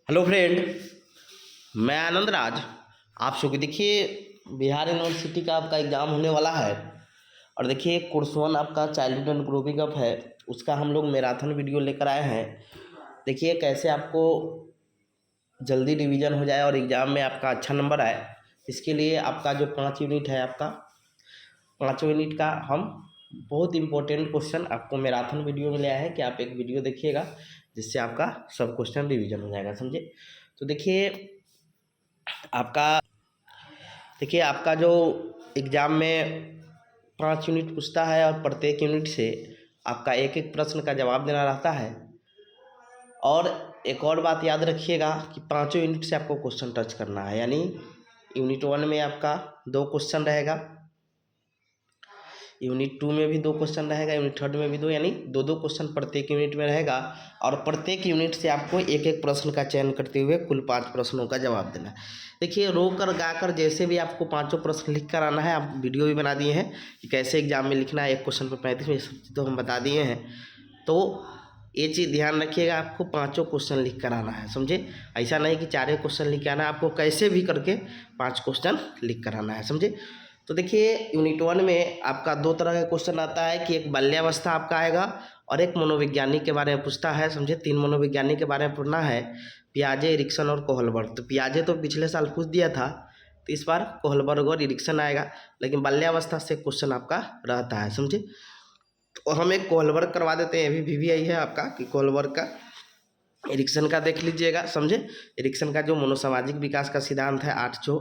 Hello friend, मैं आनंद राज। आप सबको देखिए, बिहार यूनिवर्सिटी का आपका एग्ज़ाम होने वाला है। और देखिए, कोर्स वन आपका चाइल्डहुड एंड ग्रोविंग अप है, उसका हम लोग मैराथन वीडियो लेकर आए हैं। देखिए कैसे आपको जल्दी रिवीजन हो जाए और एग्ज़ाम में आपका अच्छा नंबर आए। इसके लिए आपका जो 5 यूनिट है, आपका 5 यूनिट का हम बहुत इम्पोर्टेंट क्वेश्चन आपको मैराथन वीडियो में ले आए हैं कि आप एक वीडियो देखिएगा जिससे आपका सब क्वेश्चन रिवीजन हो जाएगा, समझे। तो आपका देखिए आपका जो एग्ज़ाम में 5 यूनिट पूछता है और प्रत्येक यूनिट से आपका एक एक प्रश्न का जवाब देना रहता है। और एक और बात याद रखिएगा कि 5 यूनिट से आपको क्वेश्चन टच करना है, यानी यूनिट 1 में आपका 2 क्वेश्चन रहेगा, यूनिट 2 में भी 2 क्वेश्चन रहेगा, यूनिट 3 में भी 2, यानी 2 क्वेश्चन प्रत्येक यूनिट में रहेगा। और प्रत्येक यूनिट से आपको एक एक प्रश्न का चयन करते हुए कुल 5 प्रश्नों का जवाब देना है। देखिए, रो कर गा कर जैसे भी आपको 5 प्रश्न लिख कर आना है। आप वीडियो भी बना दिए हैं कि कैसे एग्जाम में लिखना है, एक क्वेश्चन पर 35 में, सब चीज़ तो हम बता दिए हैं। तो ये चीज़ ध्यान रखिएगा, आपको 5 क्वेश्चन लिख कर आना है, समझे। ऐसा नहीं कि 4 क्वेश्चन लिख के आना है, आपको कैसे भी करके 5 क्वेश्चन लिख कर आना है, समझे। तो देखिए, यूनिट 1 में आपका 2 तरह का क्वेश्चन आता है कि एक बाल्यावस्था आपका आएगा और एक मनोवैज्ञानिक के बारे में पूछता है, समझे। 3 मनोवैज्ञानिक के बारे में पढ़ना है, पियाजे, इरिक्सन और कोहलबर्ग। तो पियाजे तो पिछले साल पूछ दिया था, तो इस बार कोहलबर्ग और इरिक्सन आएगा, लेकिन बाल्यावस्था से क्वेश्चन आपका रहता है, समझे। और हम एक कोहलबर्ग करवा देते हैं, अभी भी आई है आपका कि कोहलबर्ग का, इरिक्सन का देख लीजिएगा, समझे। इरिक्सन का जो मनोसामाजिक विकास का सिद्धांत है, 8 जो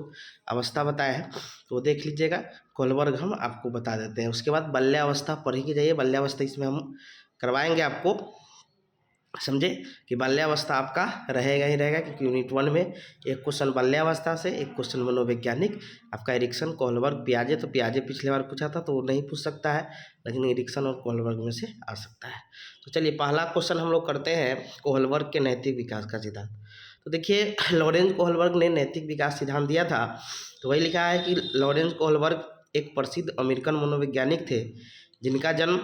अवस्था बताया है, तो देख लीजिएगा। कोहलबर्ग हम आपको बता देते हैं। उसके बाद बाल्यावस्था पढ़ के जाइए, बाल्यावस्था इसमें हम करवाएंगे आपको, समझे, कि बाल्यावस्था आपका रहेगा ही रहेगा, क्योंकि यूनिट 1 में एक क्वेश्चन बाल्यावस्था से, एक क्वेश्चन मनोवैज्ञानिक, आपका इरिक्सन, कोहलबर्ग, पियाजे। तो पियाजे पिछले बार पूछा था तो वो नहीं पूछ सकता है, लेकिन इरिक्सन और कोहलबर्ग में से आ सकता है। तो चलिए, पहला क्वेश्चन हम लोग करते हैं कोहलबर्ग के नैतिक विकास का सिद्धांत। तो देखिए, लॉरेंज कोहलबर्ग ने नैतिक विकास सिद्धांत दिया था। तो वही लिखा है कि लॉरेंज कोहलबर्ग एक प्रसिद्ध अमेरिकन मनोवैज्ञानिक थे, जिनका जन्म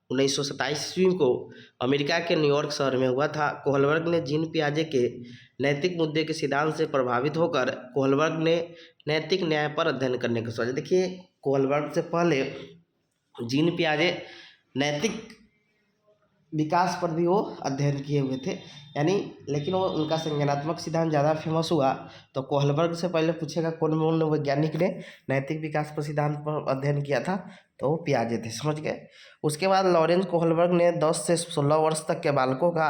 1927 ईस्वी को अमेरिका के न्यूयॉर्क शहर में हुआ था। कोहलबर्ग ने जीन पियाजे के नैतिक मुद्दे के सिद्धांत से प्रभावित होकर कोहलबर्ग ने नैतिक न्याय पर अध्ययन करने का सोचा। देखिए, कोहलबर्ग से पहले जीन पियाजे नैतिक विकास पर भी वो अध्ययन किए हुए थे, यानी, लेकिन वो उनका संज्ञानात्मक सिद्धांत ज़्यादा फेमस हुआ। तो कोहलबर्ग से पहले पूछेगा कौन मनोवैज्ञानिक ने नैतिक विकास पर सिद्धांत पर अध्ययन किया था, तो वो पियाजे थे, समझ गए। उसके बाद लॉरेंज कोहलबर्ग ने 10 से 16 वर्ष तक के बालकों का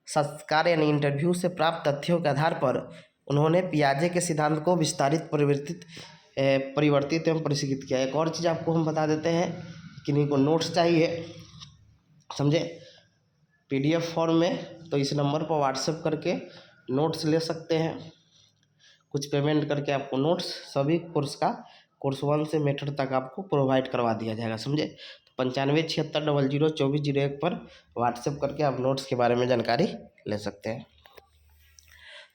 साक्षात्कार यानी इंटरव्यू से प्राप्त तथ्यों के आधार पर उन्होंने पियाजे के सिद्धांत को परिवर्तित एवं परिष्कृत किया। एक और चीज़ आपको हम बता देते हैं, किन्हीं को नोट्स चाहिए, समझे, PDF फॉर्म में, तो इस नंबर पर व्हाट्सएप करके नोट्स ले सकते हैं। कुछ पेमेंट करके आपको नोट्स सभी कोर्स 1 से मेथड तक आपको प्रोवाइड करवा दिया जाएगा, समझे। तो 9576002401 पर व्हाट्सएप करके आप नोट्स के बारे में जानकारी ले सकते हैं।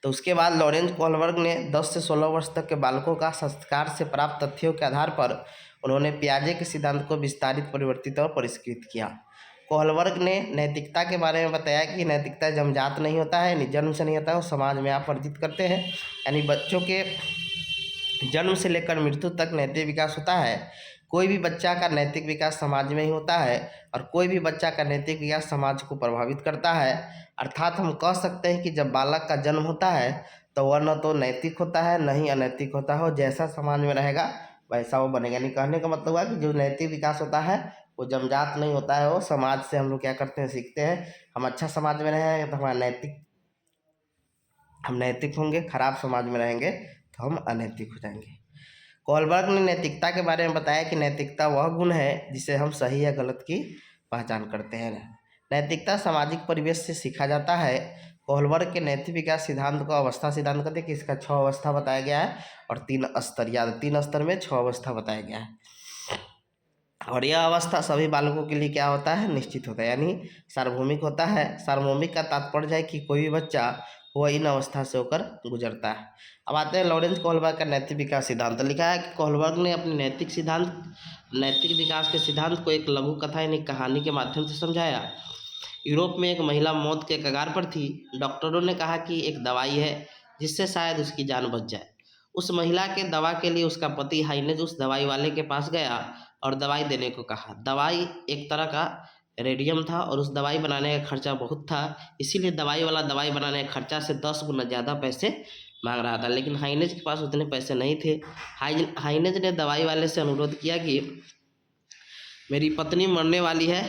तो उसके बाद लॉरेंज कोहलबर्ग ने 10 से 16 वर्ष तक के बालकों का संस्कार से प्राप्त तथ्यों के आधार पर उन्होंने पियाजे के सिद्धांत को विस्तारित, परिवर्तित और परिष्कृत किया। कोहलबर्ग ने नैतिकता के बारे में बताया कि नैतिकता जन्मजात नहीं होता है, जन्म से नहीं होता है, वो समाज में आप अर्जित करते हैं। यानी बच्चों के जन्म से लेकर मृत्यु तक नैतिक विकास होता है। कोई भी बच्चा का नैतिक विकास समाज में ही होता है, और कोई भी बच्चा का नैतिक विकास समाज को प्रभावित करता है। अर्थात हम कह सकते हैं कि जब बालक का जन्म होता है तो वह न तो नैतिक होता है, न ही अनैतिक होता है। जैसा समाज में रहेगा वैसा वो बनेगा। नहीं, कहने का मतलब है कि जो नैतिक विकास होता है वो जन्मजात नहीं होता है, वो समाज से हम लोग क्या करते हैं, सीखते हैं। हम अच्छा समाज में रहेंगे तो हम नैतिक होंगे, खराब समाज में रहेंगे तो हम अनैतिक हो जाएंगे। कोहलबर्ग ने नैतिकता के बारे में बताया कि नैतिकता वह गुण है जिसे हम सही या गलत की पहचान करते हैं। नैतिकता सामाजिक परिवेश से सीखा जाता है। कोहलबर्ग के नैतिक विकास सिद्धांत को अवस्था सिद्धांत कहते हैं कि इसका 6 अवस्था बताया गया है और 3 स्तर, याद, 3 स्तर में 6 अवस्था बताया गया है। और यह अवस्था सभी बालकों के लिए क्या होता है, निश्चित होता है, यानी सार्वभौमिक होता है। सार्वभौमिक का तात्पर्य है कि कोई भी बच्चा वह इन अवस्था से होकर गुजरता है। अब आते हैं लॉरेंज कोहलबर्ग का नैतिक विकास सिद्धांत। लिखा है कि कोहलबर्ग ने अपने नैतिक विकास के सिद्धांत को एक लघु कथा यानी कहानी के माध्यम से समझाया। यूरोप में एक महिला मौत के कगार पर थी। डॉक्टरों ने कहा कि एक दवाई है जिससे शायद उसकी जान बच जाए। उस महिला के दवा के लिए उसका पति हाइनेज उस दवाई वाले के पास गया और दवाई देने को कहा। दवाई एक तरह का रेडियम था और उस दवाई बनाने का खर्चा बहुत था, इसीलिए दवाई वाला दवाई बनाने का खर्चा से 10 गुना ज़्यादा पैसे मांग रहा था। लेकिन हाइनेज के पास उतने पैसे नहीं थे। हाइनेज ने दवाई वाले से अनुरोध किया कि मेरी पत्नी मरने वाली है,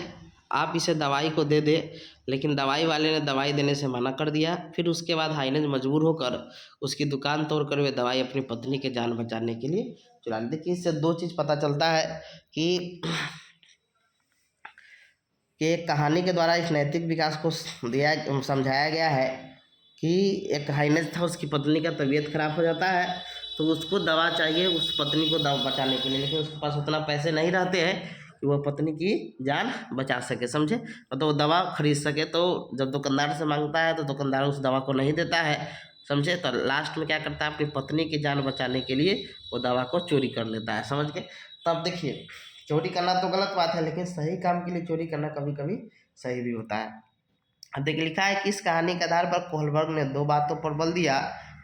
आप इसे दवाई को दे दे। लेकिन दवाई वाले ने दवाई देने से मना कर दिया। फिर उसके बाद हाइनेज मजबूर होकर उसकी दुकान तोड़कर वे दवाई अपनी पत्नी की जान बचाने के लिए चुरा ली। देखिए, इससे दो चीज़ पता चलता है कि कहानी के द्वारा इस नैतिक विकास को समझाया गया है कि एक हाइनेज था, उसकी पत्नी का तबीयत खराब हो जाता है तो उसको दवा चाहिए उस पत्नी को दवा बचाने के लिए, लेकिन उसके पास उतना पैसे नहीं रहते हैं कि वह पत्नी की जान बचा सके, समझे। तो वो दवा खरीद सके, तो जब दुकानदार से मांगता है तो दुकानदार उस दवा को नहीं देता है, समझे। तो लास्ट में क्या करता है, अपनी पत्नी की जान बचाने के लिए वो दवा को चोरी कर लेता है, समझ गए। तब देखिए, चोरी करना तो गलत बात है, लेकिन सही काम के लिए चोरी करना कभी कभी सही भी होता है। अब देखिए, लिखा है कि इस कहानी के आधार पर कोहलबर्ग ने दो बातों पर बल दिया।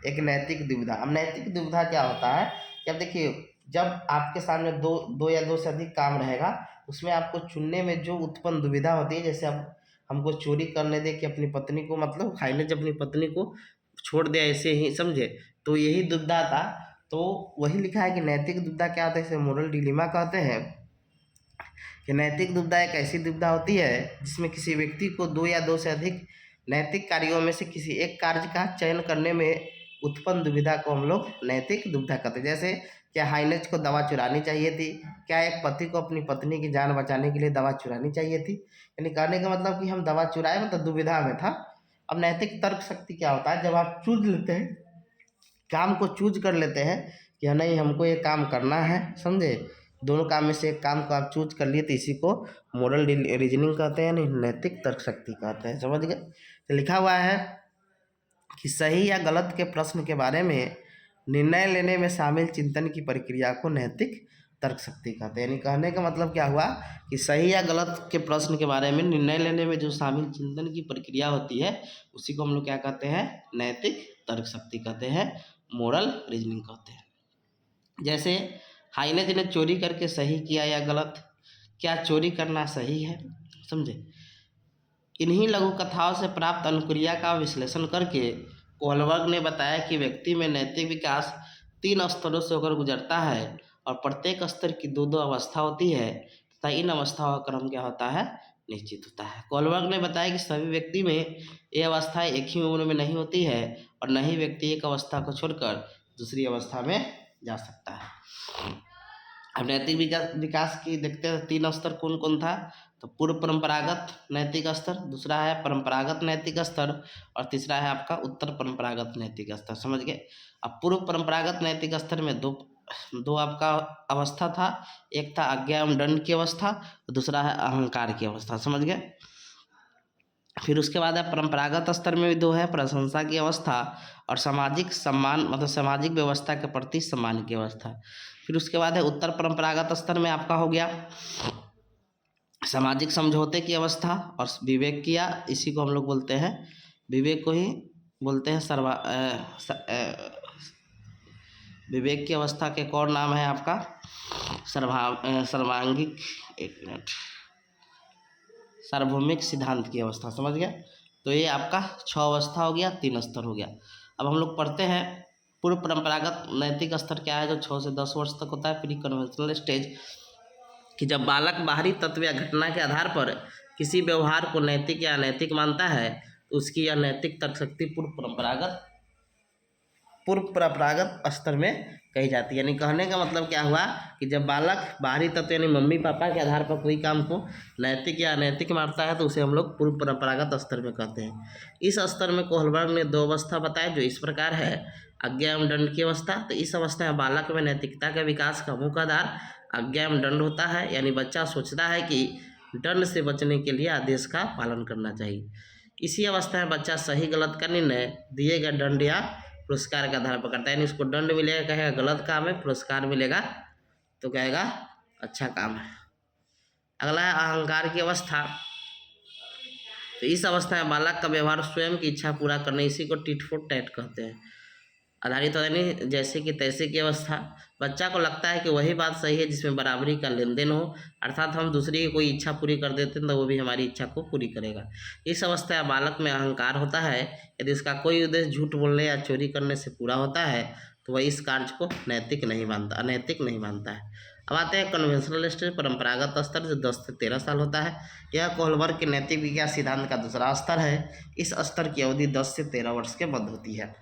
एक नैतिक दुविधा। अब नैतिक दुविधा क्या होता है कि अब देखिए, जब आपके सामने दो या दो से अधिक काम रहेगा, उसमें आपको चुनने में जो उत्पन्न दुविधा होती है, जैसे अब हमको चोरी करने दे कि अपनी पत्नी को, मतलब हाइनेज अपनी पत्नी को छोड़ दे ऐसे ही, समझे। तो यही दुविधा था। तो वही लिखा है कि नैतिक दुविधा क्या होता है, इसे मोरल डिलीमा कहते हैं। कि नैतिक दुविधा एक ऐसी दुविधा होती है जिसमें किसी व्यक्ति को दो या दो से अधिक नैतिक कार्यों में से किसी एक कार्य का चयन करने में उत्पन्न दुविधा को हम लोग नैतिक दुविधा कहते हैं। जैसे क्या हाइनेज को दवा चुरानी चाहिए थी, क्या एक पति को अपनी पत्नी की जान बचाने के लिए दवा चुरानी चाहिए थी। यानी कहने का मतलब कि हम दवा चुराए, मतलब दुविधा में था। अब नैतिक तर्क शक्ति क्या होता है, जब आप चूज लेते हैं, काम को चूज कर लेते हैं कि नहीं हमको ये काम करना है, समझे। दोनों काम में से एक काम को आप चूज कर लिए, तो इसी को मोरल रीजनिंग कहते हैं, नहीं नैतिक तर्क शक्ति कहते हैं, समझ गए। तो लिखा हुआ है कि सही या गलत के प्रश्न के बारे में निर्णय लेने में शामिल चिंतन की प्रक्रिया को नैतिक तर्क शक्ति कहते हैं। यानी कहने का मतलब क्या हुआ कि सही या गलत के प्रश्न के बारे में निर्णय लेने में जो शामिल चिंतन की प्रक्रिया होती है, उसी को हम लोग क्या कहते हैं, नैतिक तर्क शक्ति कहते हैं, मोरल रीजनिंग कहते हैं। जैसे हाइनेज ने चोरी करके सही किया या गलत, क्या चोरी करना सही है, समझे। इन्हीं लघु कथाओं से प्राप्त अनुक्रिया का विश्लेषण करके कोहलबर्ग ने बताया कि व्यक्ति में नैतिक विकास 3 स्तरों से होकर गुजरता है और प्रत्येक स्तर की दो दो अवस्था होती है तथा इन अवस्थाओं का क्रम क्या होता है, निश्चित होता है। कोहलबर्ग ने बताया कि सभी व्यक्ति में ये अवस्थाएं एक ही उम्र में नहीं होती है और न ही व्यक्ति एक अवस्था को छोड़कर दूसरी अवस्था में जा सकता है। अब नैतिक विकास की देखते हैं 3 स्तर कौन कौन था। तो पूर्व परंपरागत नैतिक स्तर, दूसरा है परंपरागत नैतिक स्तर और तीसरा है आपका उत्तर परंपरागत नैतिक स्तर, समझ गए। अब पूर्व परंपरागत नैतिक स्तर में दो आपका अवस्था था, एक था आज्ञा एवं दंड की अवस्था, दूसरा है अहंकार की अवस्था, समझ गए। फिर उसके बाद है परंपरागत स्तर में भी दो है, प्रशंसा की अवस्था और सामाजिक सम्मान, मतलब सामाजिक व्यवस्था के प्रति सम्मान की अवस्था। फिर उसके बाद है उत्तर परंपरागत स्तर में आपका हो गया सामाजिक समझौते की अवस्था और विवेक किया, इसी को हम लोग बोलते हैं, विवेक को ही बोलते हैं विवेक की अवस्था के एक और नाम है आपका सर्वांगिक, एक मिनट, सार्वभौमिक सिद्धांत की अवस्था, समझ गया। तो ये आपका 6 अवस्था हो गया, 3 स्तर हो गया। अब हम लोग पढ़ते हैं पूर्व परंपरागत नैतिक स्तर क्या है, जो 6 से 10 वर्ष तक होता है, प्री कन्वेंशनल स्टेज, कि जब बालक बाहरी तत्व या घटना के आधार पर किसी व्यवहार को नैतिक या अनैतिक मानता है तो उसकी यह नैतिक तर्क शक्ति पूर्व परंपरागत स्तर में कही जाती है। यानी कहने का मतलब क्या हुआ कि जब बालक बाहरी तत्व यानी मम्मी पापा के आधार पर कोई काम को नैतिक या अनैतिक मानता है तो उसे हम लोग पूर्व परंपरागत स्तर में कहते हैं। इस स्तर में कोहलबर्ग ने 2 अवस्था बताए जो इस प्रकार है, आज्ञा एवं दंड की अवस्था। तो इस अवस्था में बालक में नैतिकता के विकास का मुख्य आधार आज्ञा एवं दंड होता है, यानी बच्चा सोचता है कि दंड से बचने के लिए आदेश का पालन करना चाहिए। इसी अवस्था में बच्चा सही गलत का निर्णय दिए गए दंड या पुरस्कार के आधार पर करता है, यानी उसको दंड मिलेगा कहेगा गलत काम है, पुरस्कार मिलेगा तो कहेगा अच्छा काम है। अगला है अहंकार की अवस्था। तो इस अवस्था में बालक का व्यवहार स्वयं की इच्छा पूरा करने, इसी को टिट फॉर टैट कहते हैं, आधारित होता है, यानी जैसे कि तैसे की अवस्था। बच्चा को लगता है कि वही बात सही है जिसमें बराबरी का लेन देन हो, अर्थात हम दूसरी की कोई इच्छा पूरी कर देते हैं तो वो भी हमारी इच्छा को पूरी करेगा। इस अवस्था में बालक में अहंकार होता है। यदि उसका कोई उद्देश्य झूठ बोलने या चोरी करने से पूरा होता है तो वह इस कार्य को नैतिक नहीं मानता, अनैतिक नहीं मानता है। अब आते हैं कन्वेंशनल स्टेज, परंपरागत स्तर, जो 10 से 13 साल होता है। यह कोहलबर्ग के नैतिक विज्ञान सिद्धांत का दूसरा स्तर है। इस स्तर की अवधि 10 से 13 वर्ष के मध्य होती है।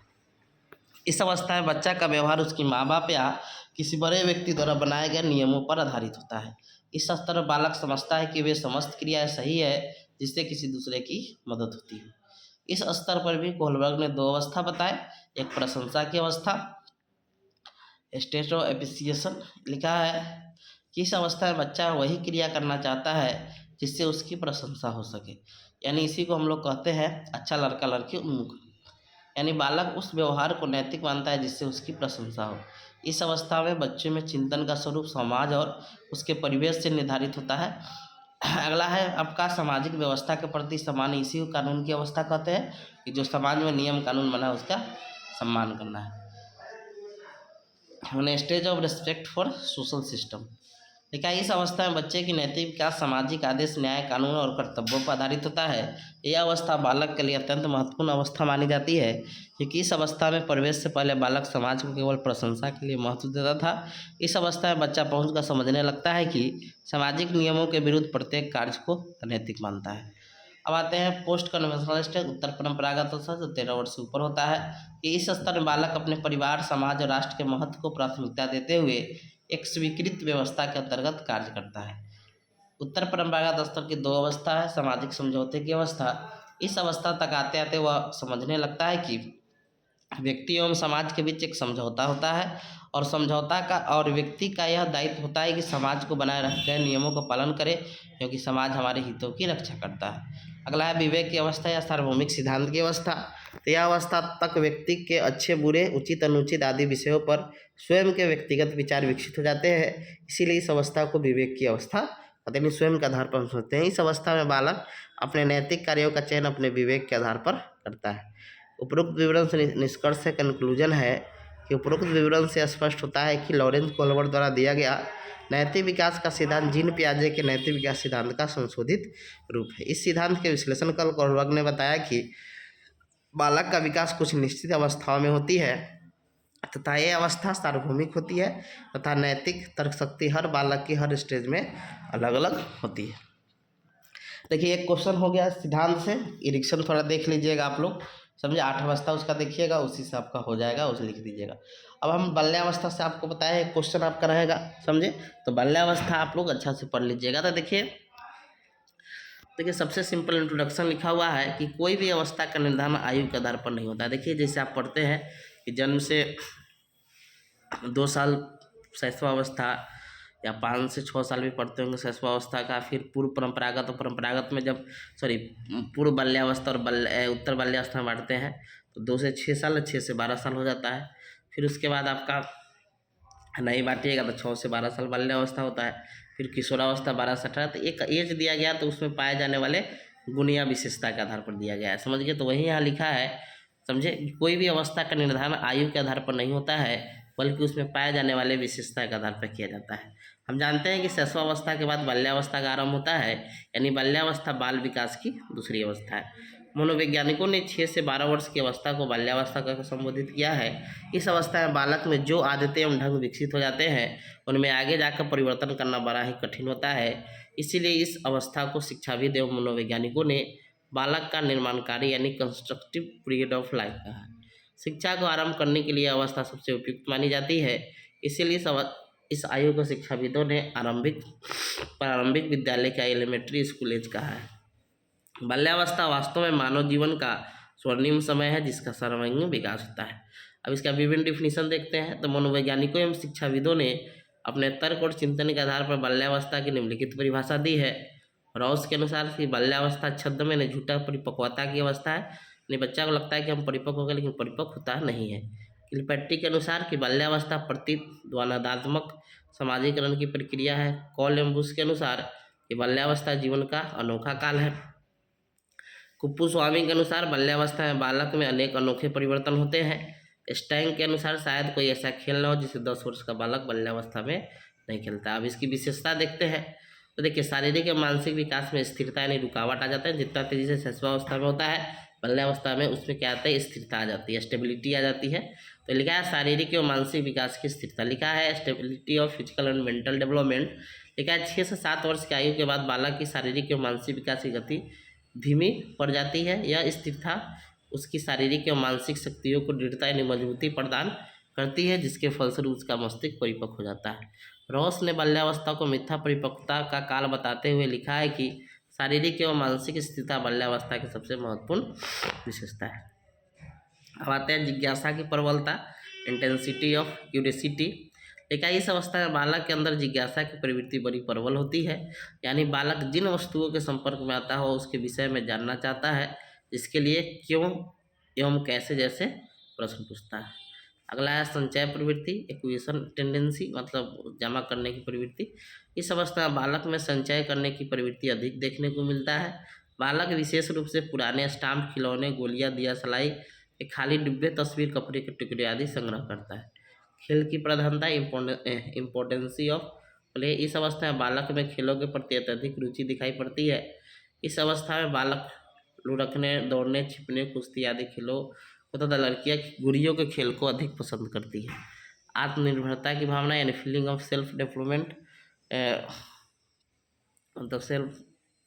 इस अवस्था में बच्चा का व्यवहार उसके माँ बाप या किसी बड़े व्यक्ति द्वारा बनाए गए नियमों पर आधारित होता है। इस स्तर पर बालक समझता है कि वे समस्त क्रियाएं सही है जिससे किसी दूसरे की मदद होती है। इस स्तर पर भी कोहलबर्ग ने 2 अवस्था बताए, एक प्रशंसा की अवस्था, स्टेट ऑफ एप्रिसिएशन, लिखा है कि इस अवस्था में बच्चा वही क्रिया करना चाहता है जिससे उसकी प्रशंसा हो सके, यानी इसी को हम लोग कहते हैं अच्छा लड़का लड़की उन्मुख, यानी बालक उस व्यवहार को नैतिक मानता है जिससे उसकी प्रशंसा हो। इस अवस्था में बच्चे में चिंतन का स्वरूप समाज और उसके परिवेश से निर्धारित होता है। अगला है आपका सामाजिक व्यवस्था के प्रति सम्मान, इसी को कानून की अवस्था कहते हैं कि जो समाज में नियम कानून बना उसका सम्मान करना है। Stage of respect for social system, देखा इस अवस्था में बच्चे की नैतिक विकास सामाजिक आदेश, न्याय, कानून और कर्तव्यों पर आधारित होता है। यह अवस्था बालक के लिए अत्यंत महत्वपूर्ण अवस्था मानी जाती है क्योंकि इस अवस्था में प्रवेश से पहले बालक समाज को केवल प्रशंसा के लिए महत्व देता था। इस अवस्था में बच्चा पहुंचकर समझने लगता है कि सामाजिक नियमों के विरुद्ध प्रत्येक कार्य को अनैतिक मानता है। अब आते हैं पोस्ट कन्वेंशनल स्टेज, उत्तर परंपरागत स्तर, जो 13 वर्ष से ऊपर होता है। कि इस स्तर में बालक अपने परिवार, समाज और राष्ट्र के महत्व को प्राथमिकता देते हुए एक स्वीकृत व्यवस्था के अंतर्गत कार्य करता है। उत्तर परंपरागत स्तर की 2 अवस्था है, सामाजिक समझौते की अवस्था। इस अवस्था तक आते आते वह समझने लगता है कि व्यक्ति एवं समाज के बीच एक समझौता होता है और समझौता का और व्यक्ति का यह दायित्व होता है कि समाज को बनाए रखे गए नियमों का पालन करे क्योंकि समाज हमारे हितों की रक्षा करता है। अगला है विवेक की अवस्था या सार्वभौमिक सिद्धांत की अवस्था। तो यह अवस्था तक व्यक्ति के अच्छे बुरे, उचित अनुचित आदि विषयों पर स्वयं के व्यक्तिगत विचार विकसित हो जाते हैं, इसीलिए इस अवस्था को विवेक की अवस्था कहते हैं। स्वयं के आधार पर हम सोचते हैं। इस अवस्था में बालक अपने नैतिक कार्यों का चयन अपने विवेक के आधार पर करता है। उपरोक्त विवरण से निष्कर्ष से कंक्लूजन है कि उपरोक्त विवरण से स्पष्ट होता है कि लॉरेंस कोहलबर्ग द्वारा दिया गया नैतिक विकास का सिद्धांत जीन पियाजे के नैतिक विकास सिद्धांत का संशोधित रूप है। इस सिद्धांत के विश्लेषण कर कोहलबर्ग ने बताया कि बालक का विकास कुछ निश्चित अवस्थाओं में होती है तथा यह अवस्था सार्वभौमिक होती है तथा नैतिक तर्क शक्ति हर बालक की हर स्टेज में अलग अलग होती है। देखिए एक क्वेश्चन हो गया सिद्धांत से, इरिक्शन थोड़ा देख लीजिएगा आप लोग, समझे। 8 अवस्था उसका देखिएगा, उसी से आपका हो जाएगा, उसे लिख दीजिएगा। अब हम बाल्यावस्था से आपको बताया एक क्वेश्चन आपका रहेगा, समझे। तो बाल्यावस्था आप लोग अच्छा से पढ़ लीजिएगा। तो देखिए सबसे सिंपल इंट्रोडक्शन लिखा हुआ है कि कोई भी अवस्था का निर्धारण आयु के आधार पर नहीं होता है। देखिए जैसे आप पढ़ते हैं कि जन्म से 2 साल शैशवावस्था या 5 से 6 साल भी पढ़ते होंगे शैशवावस्था का, फिर पूर्व परंपरागत और परंपरागत में जब पूर्व बाल्यावस्था और उत्तर बाल्यावस्था में बांटते हैं तो 2 से 6 साल, 6 से 12 साल हो जाता है। फिर उसके बाद आपका नहीं बांटिएगा तो 6 से 12 साल बाल्यावस्था होता है। फिर किशोरावस्था 12 से 18, तो एक एज दिया गया तो उसमें पाए जाने वाले गुण या विशेषता के आधार पर दिया गया है, समझ गए। तो वही यहाँ लिखा है, समझे। कोई भी अवस्था का निर्धारण आयु के आधार पर नहीं होता है बल्कि उसमें पाए जाने वाले विशेषता के आधार पर किया जाता है। हम जानते हैं कि शैशवावस्था के बाद बाल्यावस्था का आरंभ होता है, यानी बाल्यावस्था बाल विकास की दूसरी अवस्था है। मनोवैज्ञानिकों ने 6 से 12 वर्ष की अवस्था को बाल्यावस्था का संबोधित किया है। इस अवस्था में बालक में जो आदतें एवं ढंग विकसित हो जाते हैं उनमें आगे जाकर परिवर्तन करना बड़ा ही कठिन होता है। इसीलिए इस अवस्था को शिक्षाविद एवं मनोवैज्ञानिकों ने बालक का निर्माणकारी यानी कंस्ट्रक्टिव पीरियड ऑफ लाइफ कहा है। शिक्षा को आरंभ करने के लिए अवस्था सबसे उपयुक्त मानी जाती है, इसीलिए इस आयु को शिक्षाविदों ने प्रारंभिक विद्यालय का एलिमेंट्री स्कूल एज कहा है। बाल्यावस्था वास्तव में मानव जीवन का स्वर्णिम समय है जिसका सर्वांगीण विकास होता है। अब इसका विभिन्न डिफिनीशन देखते हैं। तो मनोवैज्ञानिकों एवं शिक्षाविदों ने अपने तर्क और चिंतन के आधार पर बाल्यावस्था की निम्नलिखित परिभाषा दी है। रॉस के अनुसार कि बाल्यावस्था छद्म में झूठा परिपक्वता की अवस्था है, यानी बच्चा को लगता है कि हम परिपक्व हो गए लेकिन परिपक्व होता नहीं है। किलपैट्री के अनुसार कि बाल्यावस्था प्रतिद्वंदात्मक समाजीकरण की प्रक्रिया है। कॉल एवं बुश के अनुसार कि बाल्यावस्था जीवन का अनोखा काल है। कुप्पुस्वामी के अनुसार बाल्यावस्था में बालक में अनेक अनोखे परिवर्तन होते हैं। स्टैंग के अनुसार शायद कोई ऐसा खेल न हो जिसे 10 वर्ष का बालक बाल्यावस्था में नहीं खेलता। अब इसकी विशेषता देखते हैं। तो देखिए, शारीरिक और मानसिक विकास में स्थिरता यानी रुकावट आ जाता है। जितना तेजी से शिशुअवस्था में होता है, बाल्यावस्था में उसमें क्या आता है, स्थिरता आ जाती है, स्टेबिलिटी आ जाती है। तो लिखा है शारीरिक और मानसिक विकास की स्थिरता, लिखा है stability of physical and mental development. लिखा है 6 से 7 वर्ष की आयु के बाद बालक की शारीरिक और मानसिक विकास की गति धीमी पड़ जाती है। यह स्थिरता उसकी शारीरिक और मानसिक शक्तियों को दृढ़ता यानी मजबूती प्रदान करती है, जिसके फलस्वरूप उसका मस्तिष्क परिपक्व हो जाता है। रॉस ने बाल्यावस्था को मिथ्या परिपक्वता का काल बताते हुए लिखा है कि शारीरिक एवं मानसिक स्थिरता बाल्यावस्था की सबसे महत्वपूर्ण विशेषता है। अब आते हैं जिज्ञासा की प्रबलता, इंटेंसिटी ऑफ क्यूरियोसिटी। देखा, इस अवस्था में बालक के अंदर जिज्ञासा की प्रवृत्ति बड़ी प्रबल होती है, यानी बालक जिन वस्तुओं के संपर्क में आता हो उसके विषय में जानना चाहता है, जिसके लिए क्यों एवं कैसे जैसे प्रश्न पूछता है। अगला है संचय प्रवृत्ति, एक्विजिशन टेंडेंसी, मतलब जमा करने की प्रवृत्ति। इस अवस्था में बालक में संचय करने की प्रवृत्ति अधिक देखने को मिलता है। बालक विशेष रूप से पुराने स्टाम्प, खिलौने, गोलियां, दिया सलाई, एक खाली डिब्बे, तस्वीर, कपड़े के टुकड़े आदि संग्रह करता है। खेल की प्रधानता, इम्पोर्टेंसी ऑफ प्ले। इस अवस्था में बालक में खेलों के प्रति अत्यधिक रुचि दिखाई पड़ती है। इस अवस्था में बालक लुढ़कने, दौड़ने, छिपने, कुश्ती आदि खेलों को तथा लड़कियां गुड़ियों के खेल को अधिक पसंद करती है। आत्मनिर्भरता की भावना यानी फीलिंग ऑफ सेल्फ डेवलपमेंट, मतलब सेल्फ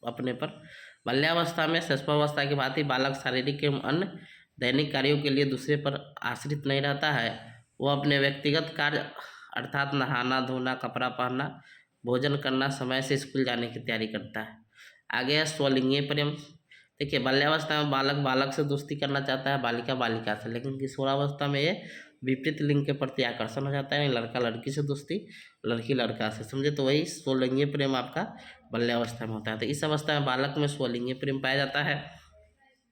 अपने पर। बाल्यावस्था में शिशुअवस्था की भांति बालक शारीरिक एवं अन्य दैनिक कार्यों के लिए दूसरे पर आश्रित नहीं रहता है। वह अपने व्यक्तिगत कार्य अर्थात नहाना, धोना, कपड़ा पहनना, भोजन करना, समय से स्कूल जाने की तैयारी करता है। आगे है स्वलिंगीय प्रेम। देखिए, बाल्यावस्था में बालक बालक से दोस्ती करना चाहता है, बालिका बालिका से, लेकिन किशोरावस्था में ये विपरीत लिंग के प्रति आकर्षण हो जाता है, लड़का लड़की से दोस्ती, लड़की लड़का से, समझे। तो वही स्वलिंगीय प्रेम आपका बाल्यावस्था में होता है। तो इस अवस्था में बालक में स्वलिंगीय प्रेम पाया जाता है,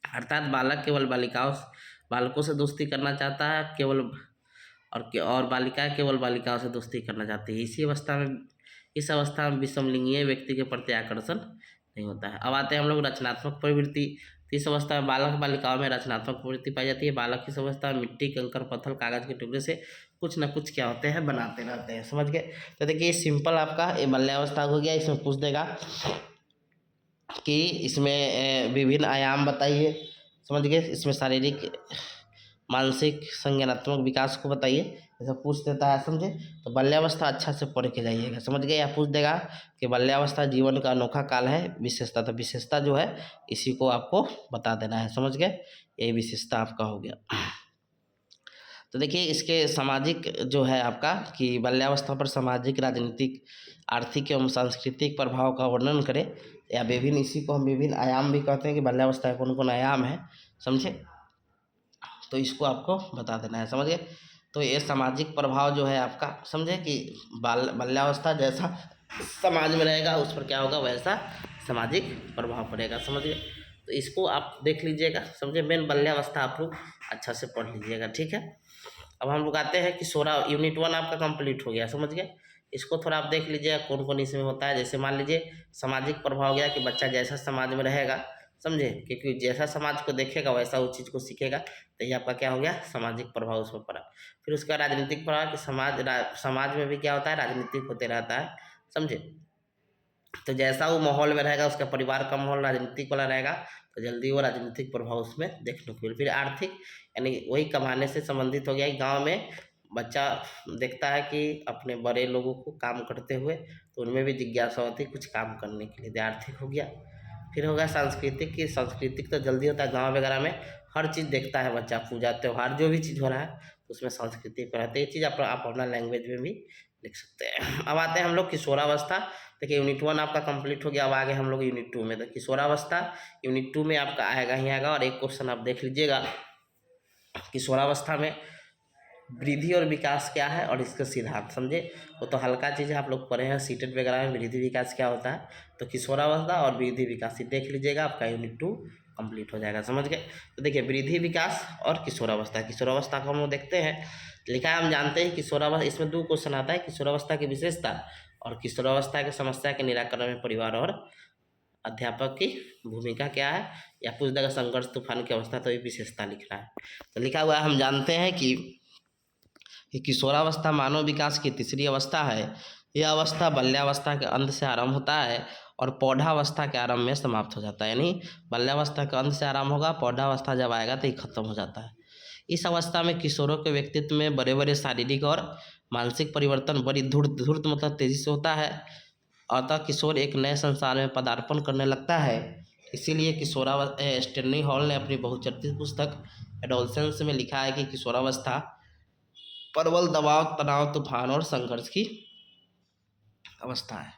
अर्थात बालक केवल बालकों से दोस्ती करना चाहता है, केवल और बालिका केवल बालिकाओं से दोस्ती करना चाहती है। इस अवस्था में विषमलिंगीय व्यक्ति के प्रति आकर्षण नहीं होता है। अब आते हैं हम लोग रचनात्मक प्रवृत्ति। तो इस अवस्था में बालक बालिकाओं में रचनात्मक प्रवृत्ति पाई जाती है। बालक इस अवस्था में मिट्टी, कंकर, पत्थर, कागज के टुकड़े से कुछ न कुछ क्या होते हैं, बनाते रहते हैं, समझ गए। तो देखिए, सिंपल आपका ये बाल्यावस्था हो गया। इसमें पूछ देगा कि इसमें विभिन्न आयाम बताइए, समझ गए। इसमें शारीरिक, मानसिक, संज्ञानात्मक विकास को बताइए, ऐसा पूछ देता है, समझे। तो बाल्यावस्था अच्छा से पढ़ के जाइएगा, समझ गए। या पूछ देगा कि बाल्यावस्था जीवन का अनोखा काल है, विशेषता। तो विशेषता जो है इसी को आपको बता देना है, समझ गए। यही विशेषता आपका हो गया। तो देखिए, इसके सामाजिक जो है आपका कि बाल्यावस्था पर सामाजिक, राजनीतिक, आर्थिक एवं सांस्कृतिक प्रभाव का वर्णन करें, या विभिन्न, इसी को हम विभिन्न आयाम भी कहते हैं कि बाल्यावस्था के कौन कौन आयाम है, समझे। तो इसको आपको बता देना है, समझ गए। तो ये सामाजिक प्रभाव जो है आपका, समझे कि बाल्यावस्था जैसा समाज में रहेगा उस पर क्या होगा, वैसा सामाजिक प्रभाव पड़ेगा, समझ गए। तो इसको आप देख लीजिएगा, समझे। मेन बाल्यावस्था आप लोग अच्छा से पढ़ लीजिएगा, ठीक है। अब हम लोग आते हैं कि 16 यूनिट 1 आपका कंप्लीट हो गया, समझ गए। इसको थोड़ा आप देख लीजिएगा कौन कौन इसमें होता है। जैसे मान लीजिए सामाजिक प्रभाव हो गया कि बच्चा जैसा समाज में रहेगा, समझे, क्योंकि जैसा समाज को देखेगा वैसा उस चीज़ को सीखेगा। तो ये आपका क्या हो गया, सामाजिक प्रभाव उसमें पड़ा। फिर उसका राजनीतिक प्रभाव कि समाज में भी क्या होता है, राजनीतिक होते रहता है, समझे। तो जैसा वो माहौल में रहेगा, उसका परिवार का माहौल राजनीतिक वाला रहेगा, तो जल्दी वो राजनीतिक प्रभाव उसमें देखने को मिले। फिर आर्थिक, यानी वही कमाने से संबंधित हो गया कि गाँव में बच्चा देखता है कि अपने बड़े लोगों को काम करते हुए, तो उनमें भी जिज्ञासा होती है कुछ काम करने के लिए। आर्थिक हो गया। फिर होगा सांस्कृतिक की, सांस्कृतिक तो जल्दी होता है, गांव वगैरह में हर चीज़ देखता है बच्चा, पूजा त्यौहार जो भी चीज़ हो रहा है तो उसमें सांस्कृतिक रहता है। ये चीज़ आप अपना लैंग्वेज में भी लिख सकते हैं। अब आते हैं हम लोग किशोरावस्था। देखिए, यूनिट 1 आपका कंप्लीट हो गया। अब आगे हम लोग यूनिट 2 में। तो किशोरावस्था यूनिट 2 में आपका आएगा ही आएगा। और एक क्वेश्चन आप देख लीजिएगा, किशोरावस्था में वृद्धि और विकास क्या है और इसका सिद्धांत, समझे। वो तो हल्का चीज़ है, आप लोग पढ़े हैं सीटेट वगैरह में, वृद्धि विकास क्या होता है। तो किशोरावस्था और वृद्धि विकास देख लीजिएगा, आपका यूनिट 2 कंप्लीट हो जाएगा, समझ गए। तो देखिए, वृद्धि विकास और किशोरावस्था। किशोरावस्था को हम लोग देखते हैं, लिखा है, हम जानते हैं किशोरावस्था, इसमें 2 क्वेश्चन आता है, किशोरावस्था की विशेषता और किशोरावस्था की समस्या के निराकरण में परिवार और अध्यापक की भूमिका क्या है, या पूछ देगा संघर्ष तूफान की अवस्था, तो ये विशेषता लिखना है। तो लिखा हुआ है, हम जानते हैं कि किशोरावस्था मानव विकास की तीसरी अवस्था है। यह अवस्था बाल्यावस्था के अंत से आरंभ होता है और प्रौढ़ावस्था के आरंभ में समाप्त हो जाता है। यानी बाल्यावस्था के अंत से आरंभ होगा, प्रौढ़ावस्था जब आएगा तो ये खत्म हो जाता है। इस अवस्था में किशोरों के व्यक्तित्व में बड़े बड़े शारीरिक और मानसिक परिवर्तन बड़ी धूर्त धूर्त मतलब तेजी से होता है। अतः किशोर एक नए संसार में पदार्पण करने लगता है। इसीलिए स्टेनली हॉल ने अपनी बहुचर्चित पुस्तक एडोलसेंस में लिखा है कि किशोरावस्था प्रबल दबाव, तनाव, तूफान और संघर्ष की अवस्था है।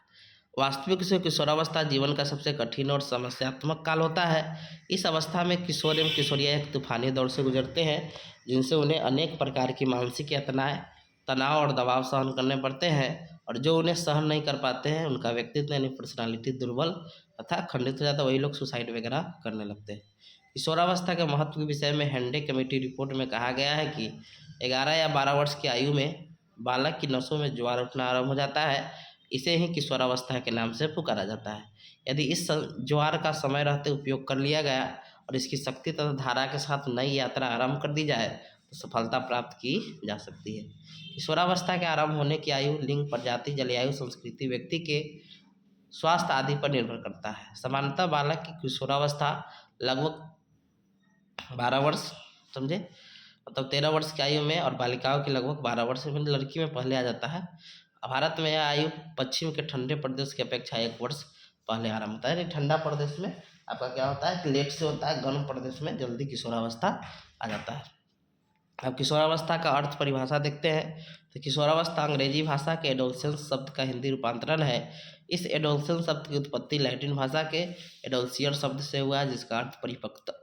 वास्तविक से किशोरावस्था जीवन का सबसे कठिन और समस्यात्मक काल होता है। इस अवस्था में किशोर एवं किशोरियाँ एक तूफानी दौर से गुजरते हैं, जिनसे उन्हें अनेक प्रकार की मानसिक यातनाएं, तनाव और दबाव सहन करने पड़ते हैं, और जो उन्हें सहन नहीं कर पाते हैं उनका व्यक्तित्व यानी पर्सनालिटी दुर्बल तथा खंडित हो जाता है, वही लोग सुसाइड वगैरह करने लगते हैं। किशोरावस्था के महत्व के विषय में हेंडे कमेटी रिपोर्ट में कहा गया है कि 11 या 12 वर्ष की आयु में बालक की नसों में ज्वार उठना आरंभ हो जाता है। इसे ही किशोरावस्था के नाम से पुकारा जाता है। यदि इस ज्वार का समय रहते उपयोग कर लिया गया और इसकी शक्ति तथा धारा के साथ नई यात्रा आरंभ कर दी जाए तो सफलता प्राप्त की जा सकती है। किशोरावस्था के आरंभ होने की आयु लिंग, प्रजाति, जलवायु, संस्कृति, व्यक्ति के स्वास्थ्य आदि पर निर्भर करता है। सामान्यतः बालक की किशोरावस्था लगभग 12 वर्ष, समझे, मतलब 13 वर्ष की आयु में, और बालिकाओं की लगभग 12 वर्ष में, लड़की में पहले आ जाता है। भारत में यह आयु पश्चिम के ठंडे प्रदेश की अपेक्षा 1 वर्ष पहले आरंभ होता है। ठंडा प्रदेश में आपका क्या होता है कि लेट से होता है, गर्म प्रदेश में जल्दी किशोरावस्था आ जाता है। अब किशोरावस्था का अर्थ परिभाषा देखते हैं। तो किशोरावस्था अंग्रेजी भाषा के एडोलसेंस शब्द का हिंदी रूपांतरण है। इस एडोलसेंस शब्द की उत्पत्ति लैटिन भाषा के एडोल्सियर शब्द से हुआ है, जिसका अर्थ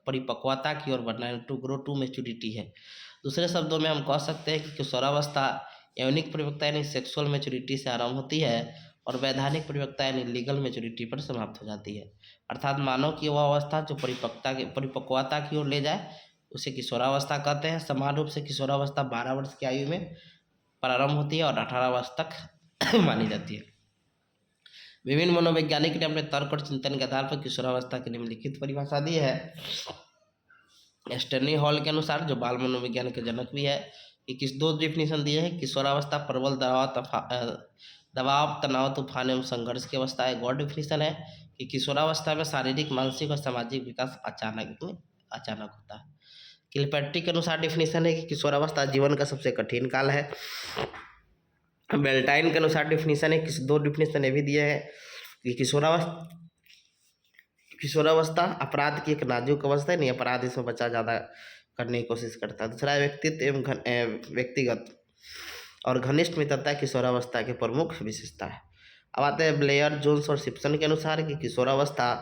परिपक्वता की ओर बढ़ना है, टू ग्रो, टू मेच्योरिटी है। दूसरे शब्दों में हम कह सकते हैं कि किशोरावस्था यौनिक परिपक्वता यानी सेक्सुअल मेच्योरिटी से आरंभ होती है और वैधानिक परिपक्वता यानी लीगल मेच्योरिटी पर समाप्त हो जाती है। अर्थात मानव की वह अवस्था जो परिपक्वता की ओर ले जाए उसे किशोरावस्था कहते हैं। समान रूप से किशोरावस्था 12 वर्ष की आयु में प्रारंभ होती है और 18 वर्ष तक मानी जाती है। विभिन्न मनोवैज्ञानिक ने अपने तर्क और चिंतन के आधार पर किशोरावस्था की निम्नलिखित परिभाषा दी है। स्टेनली हॉल के अनुसार, जो बाल मनोविज्ञान के जनक भी है, कि किस 2 डिफिनीशन दिए हैं। किशोरावस्था प्रबल दबाव, तनाव, तूफान एवं संघर्ष की अवस्था है। गौड़ डिफिनीशन है कि किशोरावस्था में शारीरिक, मानसिक और सामाजिक विकास अचानक होता है। किलपैट्रिक के अनुसार डिफिनीशन है कि किशोरावस्था जीवन का सबसे कठिन काल है। बेल्टाइन के अनुसार डिफिनीशन है, 2 डिफिनीशन ये भी दिए हैं कि किशोरावस्था अपराध की एक नाजुक अवस्था है, नहीं अपराध इसमें बच्चा ज़्यादा करने की कोशिश करता है। दूसरा व्यक्तित्व एवं व्यक्तिगत और घनिष्ठ मित्रता किशोरावस्था की प्रमुख विशेषता है। अब आते हैं ब्लेयर, जोन्स और सिप्सन के अनुसार कि किशोरावस्था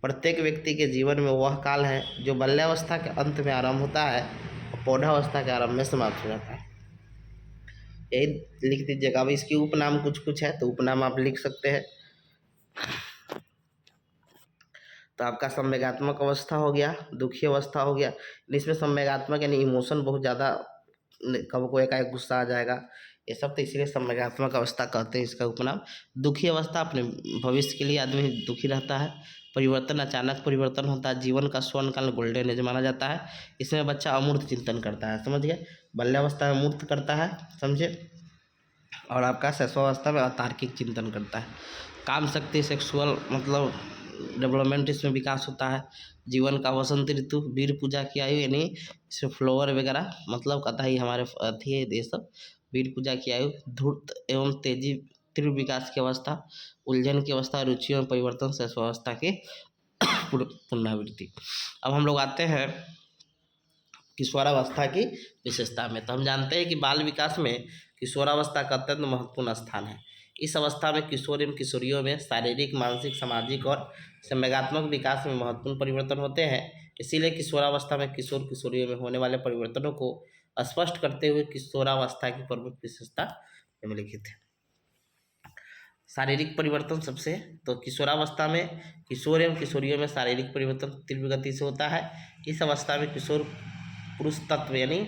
प्रत्येक व्यक्ति के जीवन में वह काल है जो बाल्यावस्था के अंत में आरंभ होता है और प्रौढ़ावस्था के आरंभ में समाप्त हो जाता है। यही लिख दीजिएगा। अब इसकी उपनाम कुछ है, तो उपनाम आप लिख सकते हैं। तो आपका संवेगात्मक अवस्था हो गया, दुखी अवस्था हो गया। इसमें संवेगात्मक यानी इमोशन बहुत ज़्यादा, कब को एकाएक गुस्सा आ जाएगा, ये सब, तो इसीलिए संवेगात्मक अवस्था कहते हैं इसका उपनाम। दुखी अवस्था, अपने भविष्य के लिए आदमी दुखी रहता है। परिवर्तन, अचानक परिवर्तन होता है। जीवन का स्वर्णकाल गोल्डन एज माना जाता है। इसमें बच्चा अमूर्त चिंतन करता है, समझ गए। बाल्यावस्था में मूर्त करता है, समझे, और आपका शैशवावस्था में अतार्किक चिंतन करता है। काम शक्ति, सेक्सुअल मतलब डेवलपमेंट, इसमें विकास होता है। जीवन का वसंत ऋतु, वीर पूजा की आयु, यानी इसमें फ्लावर वगैरह मतलब कथा ही हमारे अथी है ये सब। वीर पूजा की आयु, धूर्त एवं तेजी, तीव्र विकास की अवस्था, उलझन की अवस्था, रुचियों में परिवर्तन, शैशवावस्था की पुनरावृत्ति। अब हम लोग आते हैं किशोरावस्था की विशेषता में। तो हम जानते हैं कि बाल विकास में किशोरावस्था का अत्यंत महत्वपूर्ण स्थान है। इस अवस्था में किशोर एवं किशोरियों में शारीरिक, मानसिक, सामाजिक और संवेगात्मक विकास में महत्वपूर्ण परिवर्तन होते हैं। इसीलिए किशोरावस्था में किशोर किशोरियों में होने वाले परिवर्तनों को स्पष्ट करते हुए किशोरावस्था की प्रमुख विशेषता निम्नलिखित है। शारीरिक परिवर्तन सबसे, तो किशोरावस्था में किशोर एवं किशोरियों में शारीरिक परिवर्तन तीव्र गति से होता है। इस अवस्था में किशोर पुरुष तत्व यानी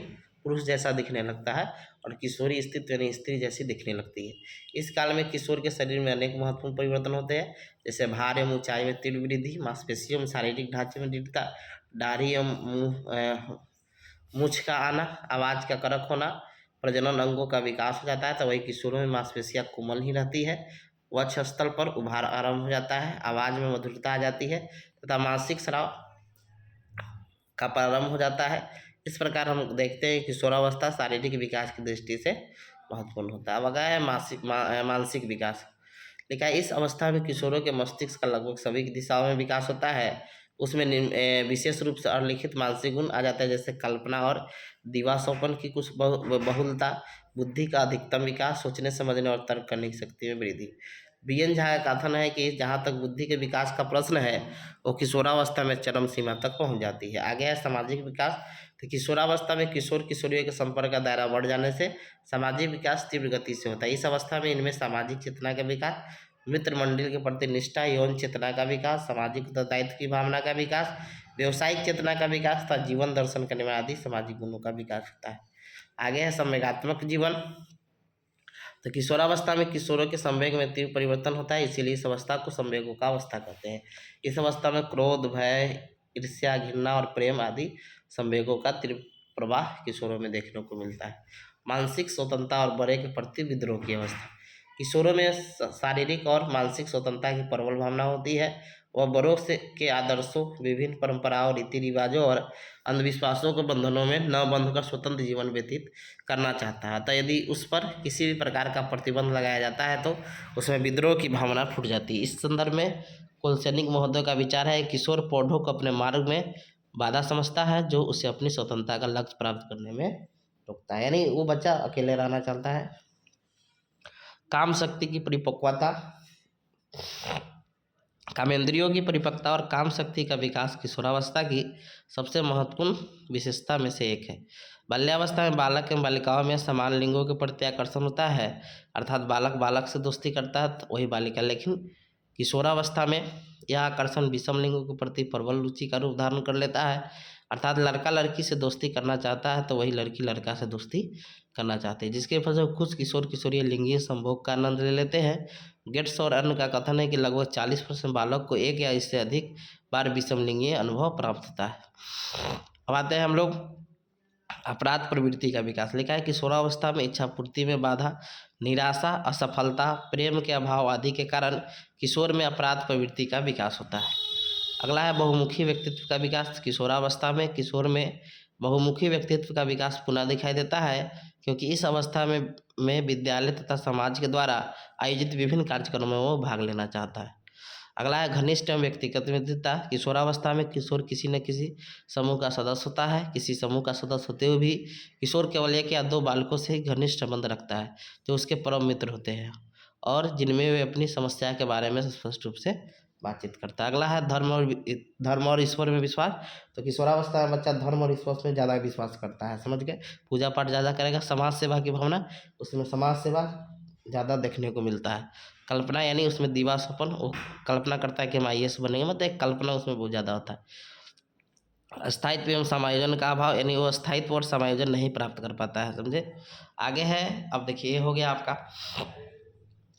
पुरुष जैसा दिखने लगता है और किशोरी स्थिति यानी स्त्री जैसी दिखने लगती है। इस काल में किशोर के शरीर में अनेक महत्वपूर्ण परिवर्तन होते हैं, जैसे भार एवं ऊंचाई में तीव्र वृद्धि, मांसपेशियों में शारीरिक ढांचे में दृढ़ता, दाढ़ी एवं मूछ का आना, आवाज़ का कड़क होना, प्रजनन अंगों का विकास हो जाता है। तो वही किशोरों में मांसपेशियाँ कोमल ही रहती है, वक्ष स्थल पर उभार आरंभ हो जाता है, आवाज़ में मधुरता आ जाती है तथा मानसिक स्राव का प्रारंभ हो जाता है। इस प्रकार हम देखते हैं किशोरावस्था शारीरिक विकास की दृष्टि से महत्वपूर्ण होता है। अब अगला है मानसिक विकास। लिखा है इस अवस्था में किशोरों के मस्तिष्क का लगभग सभी दिशाओं में विकास होता है। उसमें विशेष रूप से अलिखित मानसिक गुण आ जाता है, जैसे कल्पना और दिवास्वप्न की कुछ बहुलता, बुद्धि का अधिकतम विकास, सोचने समझने और तर्क करने की शक्ति में वृद्धि। बीएन झा का कथन है कि जहाँ तक बुद्धि के विकास का प्रश्न है वो किशोरावस्था में चरम सीमा तक पहुँच जाती है। आगे है सामाजिक विकास। तो किशोरावस्था में किशोर किशोरियों के संपर्क का दायरा बढ़ जाने से सामाजिक विकास तीव्र गति से होता है। इस अवस्था में इनमें सामाजिक चेतना का विकास, मित्र मंडल के प्रति निष्ठा, यौन चेतना का विकास, सामाजिक उत्तरदायित्व की भावना का विकास, व्यवसायिक चेतना का विकास तथा जीवन दर्शन करने में आदि सामाजिक गुणों का विकास होता है। आगे है संवेगात्मक जीवन। तो किशोरावस्था में किशोरों के संवेग में तीव्र परिवर्तन होता है, इसीलिए इस अवस्था को संवेगों का अवस्था कहते हैं। इस अवस्था में क्रोध, भय, ईर्ष्या, घृणा और प्रेम आदि संवेगों का तीव्र प्रवाह किशोरों में देखने को मिलता है। मानसिक स्वतंत्रता और बड़े के प्रति विद्रोह की अवस्था। किशोरों में शारीरिक और मानसिक स्वतंत्रता की प्रबल भावना होती है। वह बड़ों से के आदर्शों, विभिन्न परंपराओं, रीति रिवाजों और अंधविश्वासों के बंधनों में न बंधकर स्वतंत्र जीवन व्यतीत करना चाहता है। तो यदि उस पर किसी भी प्रकार का प्रतिबंध लगाया जाता है तो उसमें विद्रोह की भावना फूट जाती है। इस संदर्भ में कोलसेनिक महोदय का विचार है किशोर पौधों को अपने मार्ग में बाधा समझता है, जो उसे अपनी स्वतंत्रता का लक्ष्य प्राप्त करने में रोकता है। यानी वो बच्चा अकेले रहना चाहता है। काम शक्ति की परिपक्वता। कामेंद्रियों की परिपक्वता और काम शक्ति का विकास किशोरावस्था की सबसे महत्वपूर्ण विशेषता में से एक है। बाल्यावस्था में बालक एवं बालिकाओं में समान लिंगों के प्रति आकर्षण होता है, अर्थात बालक बालक से दोस्ती करता है तो वही बालिका। लेकिन किशोरावस्था में यह आकर्षण विषम लिंगों के प्रति प्रबल रुचि का रूप धारण कर लेता है, अर्थात लड़का लड़की से दोस्ती करना चाहता है तो वही लड़की लड़का से दोस्ती करना चाहते हैं, जिसके वजह से कुछ किशोर किशोरी लिंगीय संभोग का आनंद ले लेते हैं। गेट्स और अन्य का कथन है कि लगभग 40% बालक को एक या इससे अधिक बार विषम लिंगीय अनुभव प्राप्त होता है। अब आते हैं हम लोग अपराध प्रवृत्ति का विकास। लिखा है किशोरावस्था में इच्छा पूर्ति में बाधा, निराशा, असफलता, प्रेम के अभाव आदि के कारण किशोर में अपराध प्रवृत्ति का विकास होता है। अगला है बहुमुखी व्यक्तित्व का विकास। किशोरावस्था में किशोर में बहुमुखी व्यक्तित्व का विकास पुनः दिखाई देता है, क्योंकि इस अवस्था में विद्यालय तथा समाज के द्वारा आयोजित विभिन्न कार्यक्रमों में वो भाग लेना चाहता है। अगला है घनिष्ठ एवं व्यक्तिगत मित्रता। किशोरावस्था में किशोर किसी न किसी समूह का सदस्य होता है। किसी समूह का सदस्य होते हुए भी किशोर केवल एक या दो बालकों से ही घनिष्ठ संबंध रखता है, जो उसके परम मित्र होते हैं और जिनमें वे अपनी समस्या के बारे में स्पष्ट रूप से बातचीत करता है। अगला है धर्म और ईश्वर में विश्वास। तो किशोरावस्था में बच्चा धर्म और ईश्वर में ज़्यादा विश्वास करता है, समझ गए। पूजा पाठ ज़्यादा करेगा। समाज सेवा की भावना, उसमें समाज सेवा ज़्यादा देखने को मिलता है। कल्पना यानी उसमें दिवा स्वप्न, वो कल्पना करता है कि हम IAS बनेंगे, मतलब एक कल्पना उसमें बहुत ज़्यादा होता है। स्थायित्व एवं समायोजन का अभाव, यानी वो स्थायित्व और समायोजन नहीं प्राप्त कर पाता है, समझे। आगे है, अब देखिए ये हो गया आपका।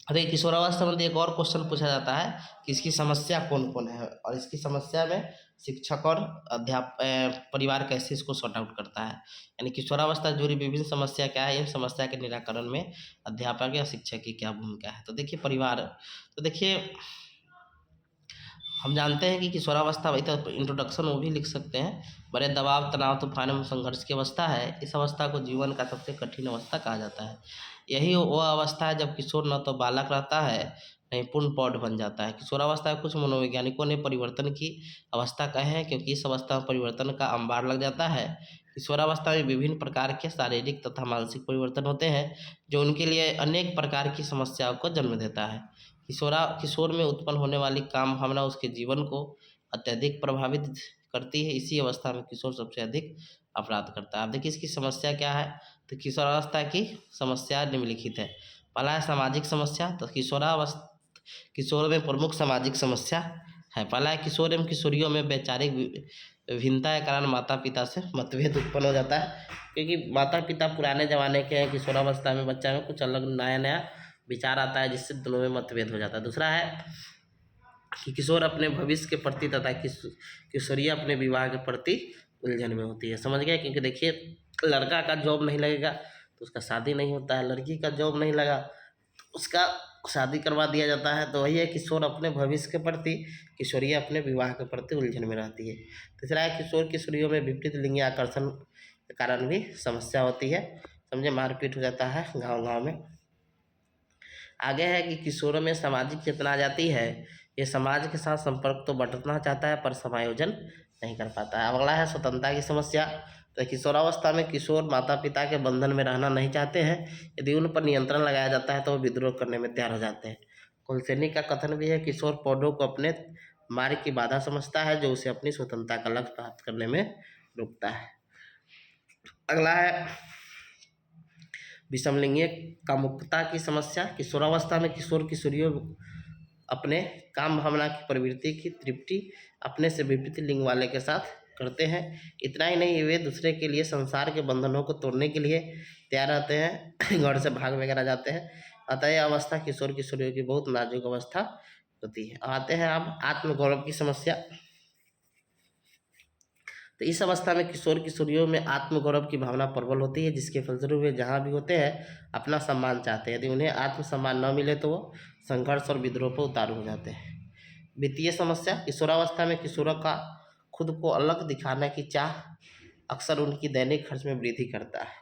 अरे किशोरावस्था में एक और क्वेश्चन पूछा जाता है कि इसकी समस्या कौन कौन है, और इसकी समस्या में शिक्षक और परिवार कैसे इसको सॉर्ट आउट करता है। यानी किशोरावस्था जुड़ी विभिन्न समस्या क्या है, इन समस्या के निराकरण में अध्यापक या शिक्षक की क्या भूमिका है। तो देखिए परिवार, तो देखिए हम जानते हैं कि किशोरावस्था, वही तो इंट्रोडक्शन वो भी लिख सकते हैं, बड़े दबाव, तनाव, तूफान एवं संघर्ष की अवस्था है। इस अवस्था को जीवन का सबसे कठिन अवस्था कहा जाता है। यही वो अवस्था है जब किशोर न तो बालक रहता है नहीं पूर्ण प्रौढ़ बन जाता है। किशोरावस्था कुछ मनोवैज्ञानिकों ने परिवर्तन की अवस्था कहे हैं, क्योंकि इस अवस्था में परिवर्तन का अंबार लग जाता है। किशोरावस्था में विभिन्न प्रकार के शारीरिक तथा मानसिक परिवर्तन होते हैं, जो उनके लिए अनेक प्रकार की समस्याओं को जन्म देता है। किशोर में उत्पन्न होने वाली काम भावना उसके जीवन को अत्यधिक प्रभावित करती है। इसी अवस्था में किशोर सबसे अधिक अपराध करता है। अब देखिए इसकी समस्या क्या है। तो किशोरावस्था की समस्या निम्नलिखित है। पहला है सामाजिक समस्या। तो किशोर में प्रमुख सामाजिक समस्या है। पहला है किशोर एवं किशोरियों में वैचारिक भिन्नता के कारण माता पिता से मतभेद उत्पन्न हो जाता है, क्योंकि माता पिता पुराने जमाने के हैं। किशोरावस्था में बच्चा में कुछ अलग नया नया विचार आता है, जिससे दोनों में मतभेद हो जाता है। दूसरा है कि किशोर अपने भविष्य के प्रति तथा किशोरिया अपने विवाह के प्रति उलझन में होती है। समझ गए? क्योंकि देखिए, लड़का का जॉब नहीं लगेगा तो उसका शादी नहीं होता है, लड़की का जॉब नहीं लगा तो उसका शादी करवा दिया जाता है। तो वही है, किशोर अपने भविष्य के प्रति, किशोरिया अपने विवाह के प्रति उलझन में रहती है। तीसरा है किशोर किशोरियों में विपरीत लिंगी आकर्षण के कारण भी समस्या होती है। समझे? मारपीट हो जाता है गाँव गाँव में। आगे है कि किशोरों में सामाजिक चेतना आ जाती है। ये समाज के साथ संपर्क तो बढ़ाना चाहता है पर समायोजन नहीं कर पाता है। अगला है स्वतंत्रता की समस्या। तो किशोरावस्था में किशोर माता पिता के बंधन में रहना नहीं चाहते हैं। यदि उन पर नियंत्रण लगाया जाता है तो वो विद्रोह करने में तैयार हो जाते हैं। कुलसेनी का कथन भी है, किशोर पौधों को अपने मार्ग की बाधा समझता है, जो उसे अपनी स्वतंत्रता का लक्ष्य प्राप्त करने में रोकता है। अगला है विषमलिंगीय कामुकता की समस्या। किशोरावस्था में किशोर किशोरियों अपने काम भावना की प्रवृत्ति की तृप्ति अपने से विपरीत लिंग वाले के साथ करते हैं। इतना ही नहीं, वे दूसरे के लिए संसार के बंधनों को तोड़ने के लिए तैयार रहते हैं, घर से भाग वगैरह जाते हैं। अतः यह अवस्था किशोर किशोरियों की बहुत नाजुक अवस्था होती है। आते हैं अब आत्मगौरव की समस्या। तो इस अवस्था में किशोर किशोरियों में आत्मगौरव की भावना प्रबल होती है, जिसके फलस्वरूप वे जहाँ भी होते हैं अपना सम्मान चाहते हैं। यदि उन्हें आत्मसम्मान न मिले तो वो संघर्ष और विद्रोह पर उतारू हो जाते हैं। वित्तीय समस्या। किशोरावस्था में किशोरों का खुद को अलग दिखाने की चाह अक्सर उनकी दैनिक खर्च में वृद्धि करता है।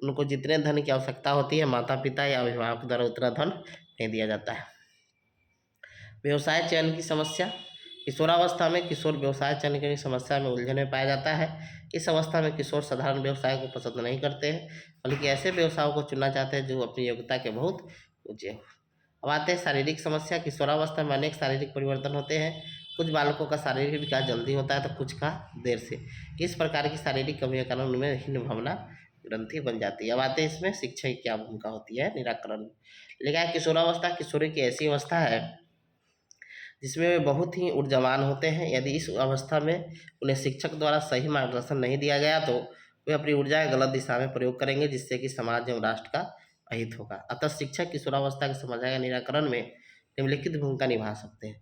उनको जितने धन की आवश्यकता होती है माता पिता या अभिभावक द्वारा उतना धन नहीं दिया जाता है। व्यवसाय चयन की समस्या। किशोरावस्था में किशोर व्यवसाय चयन की समस्या में उलझन में पाया जाता है। इस अवस्था में किशोर साधारण व्यवसाय को पसंद नहीं करते हैं, बल्कि ऐसे व्यवसायों को चुनना चाहते हैं जो अपनी योग्यता के बहुत ऊंचे हो। अब आते हैं शारीरिक समस्या। किशोरावस्था में अनेक शारीरिक परिवर्तन होते हैं। कुछ बालकों का शारीरिक विकास जल्दी होता है तो कुछ का देर से। इस प्रकार की शारीरिक कमियों के कारण उनमें हीन भावना ग्रंथि बन जाती है। अब आते हैं इसमें शिक्षा की क्या भूमिका होती है निराकरण। लिखा है किशोरावस्था किशोरी की ऐसी अवस्था है जिसमें वे बहुत ही ऊर्जावान होते हैं। यदि इस अवस्था में उन्हें शिक्षक द्वारा सही मार्गदर्शन नहीं दिया गया तो वे अपनी ऊर्जा गलत दिशा में प्रयोग करेंगे, जिससे कि समाज एवं राष्ट्र का अहित होगा। अतः शिक्षक किशोरावस्था की समस्या के निराकरण में निम्नलिखित भूमिका निभा सकते हैं।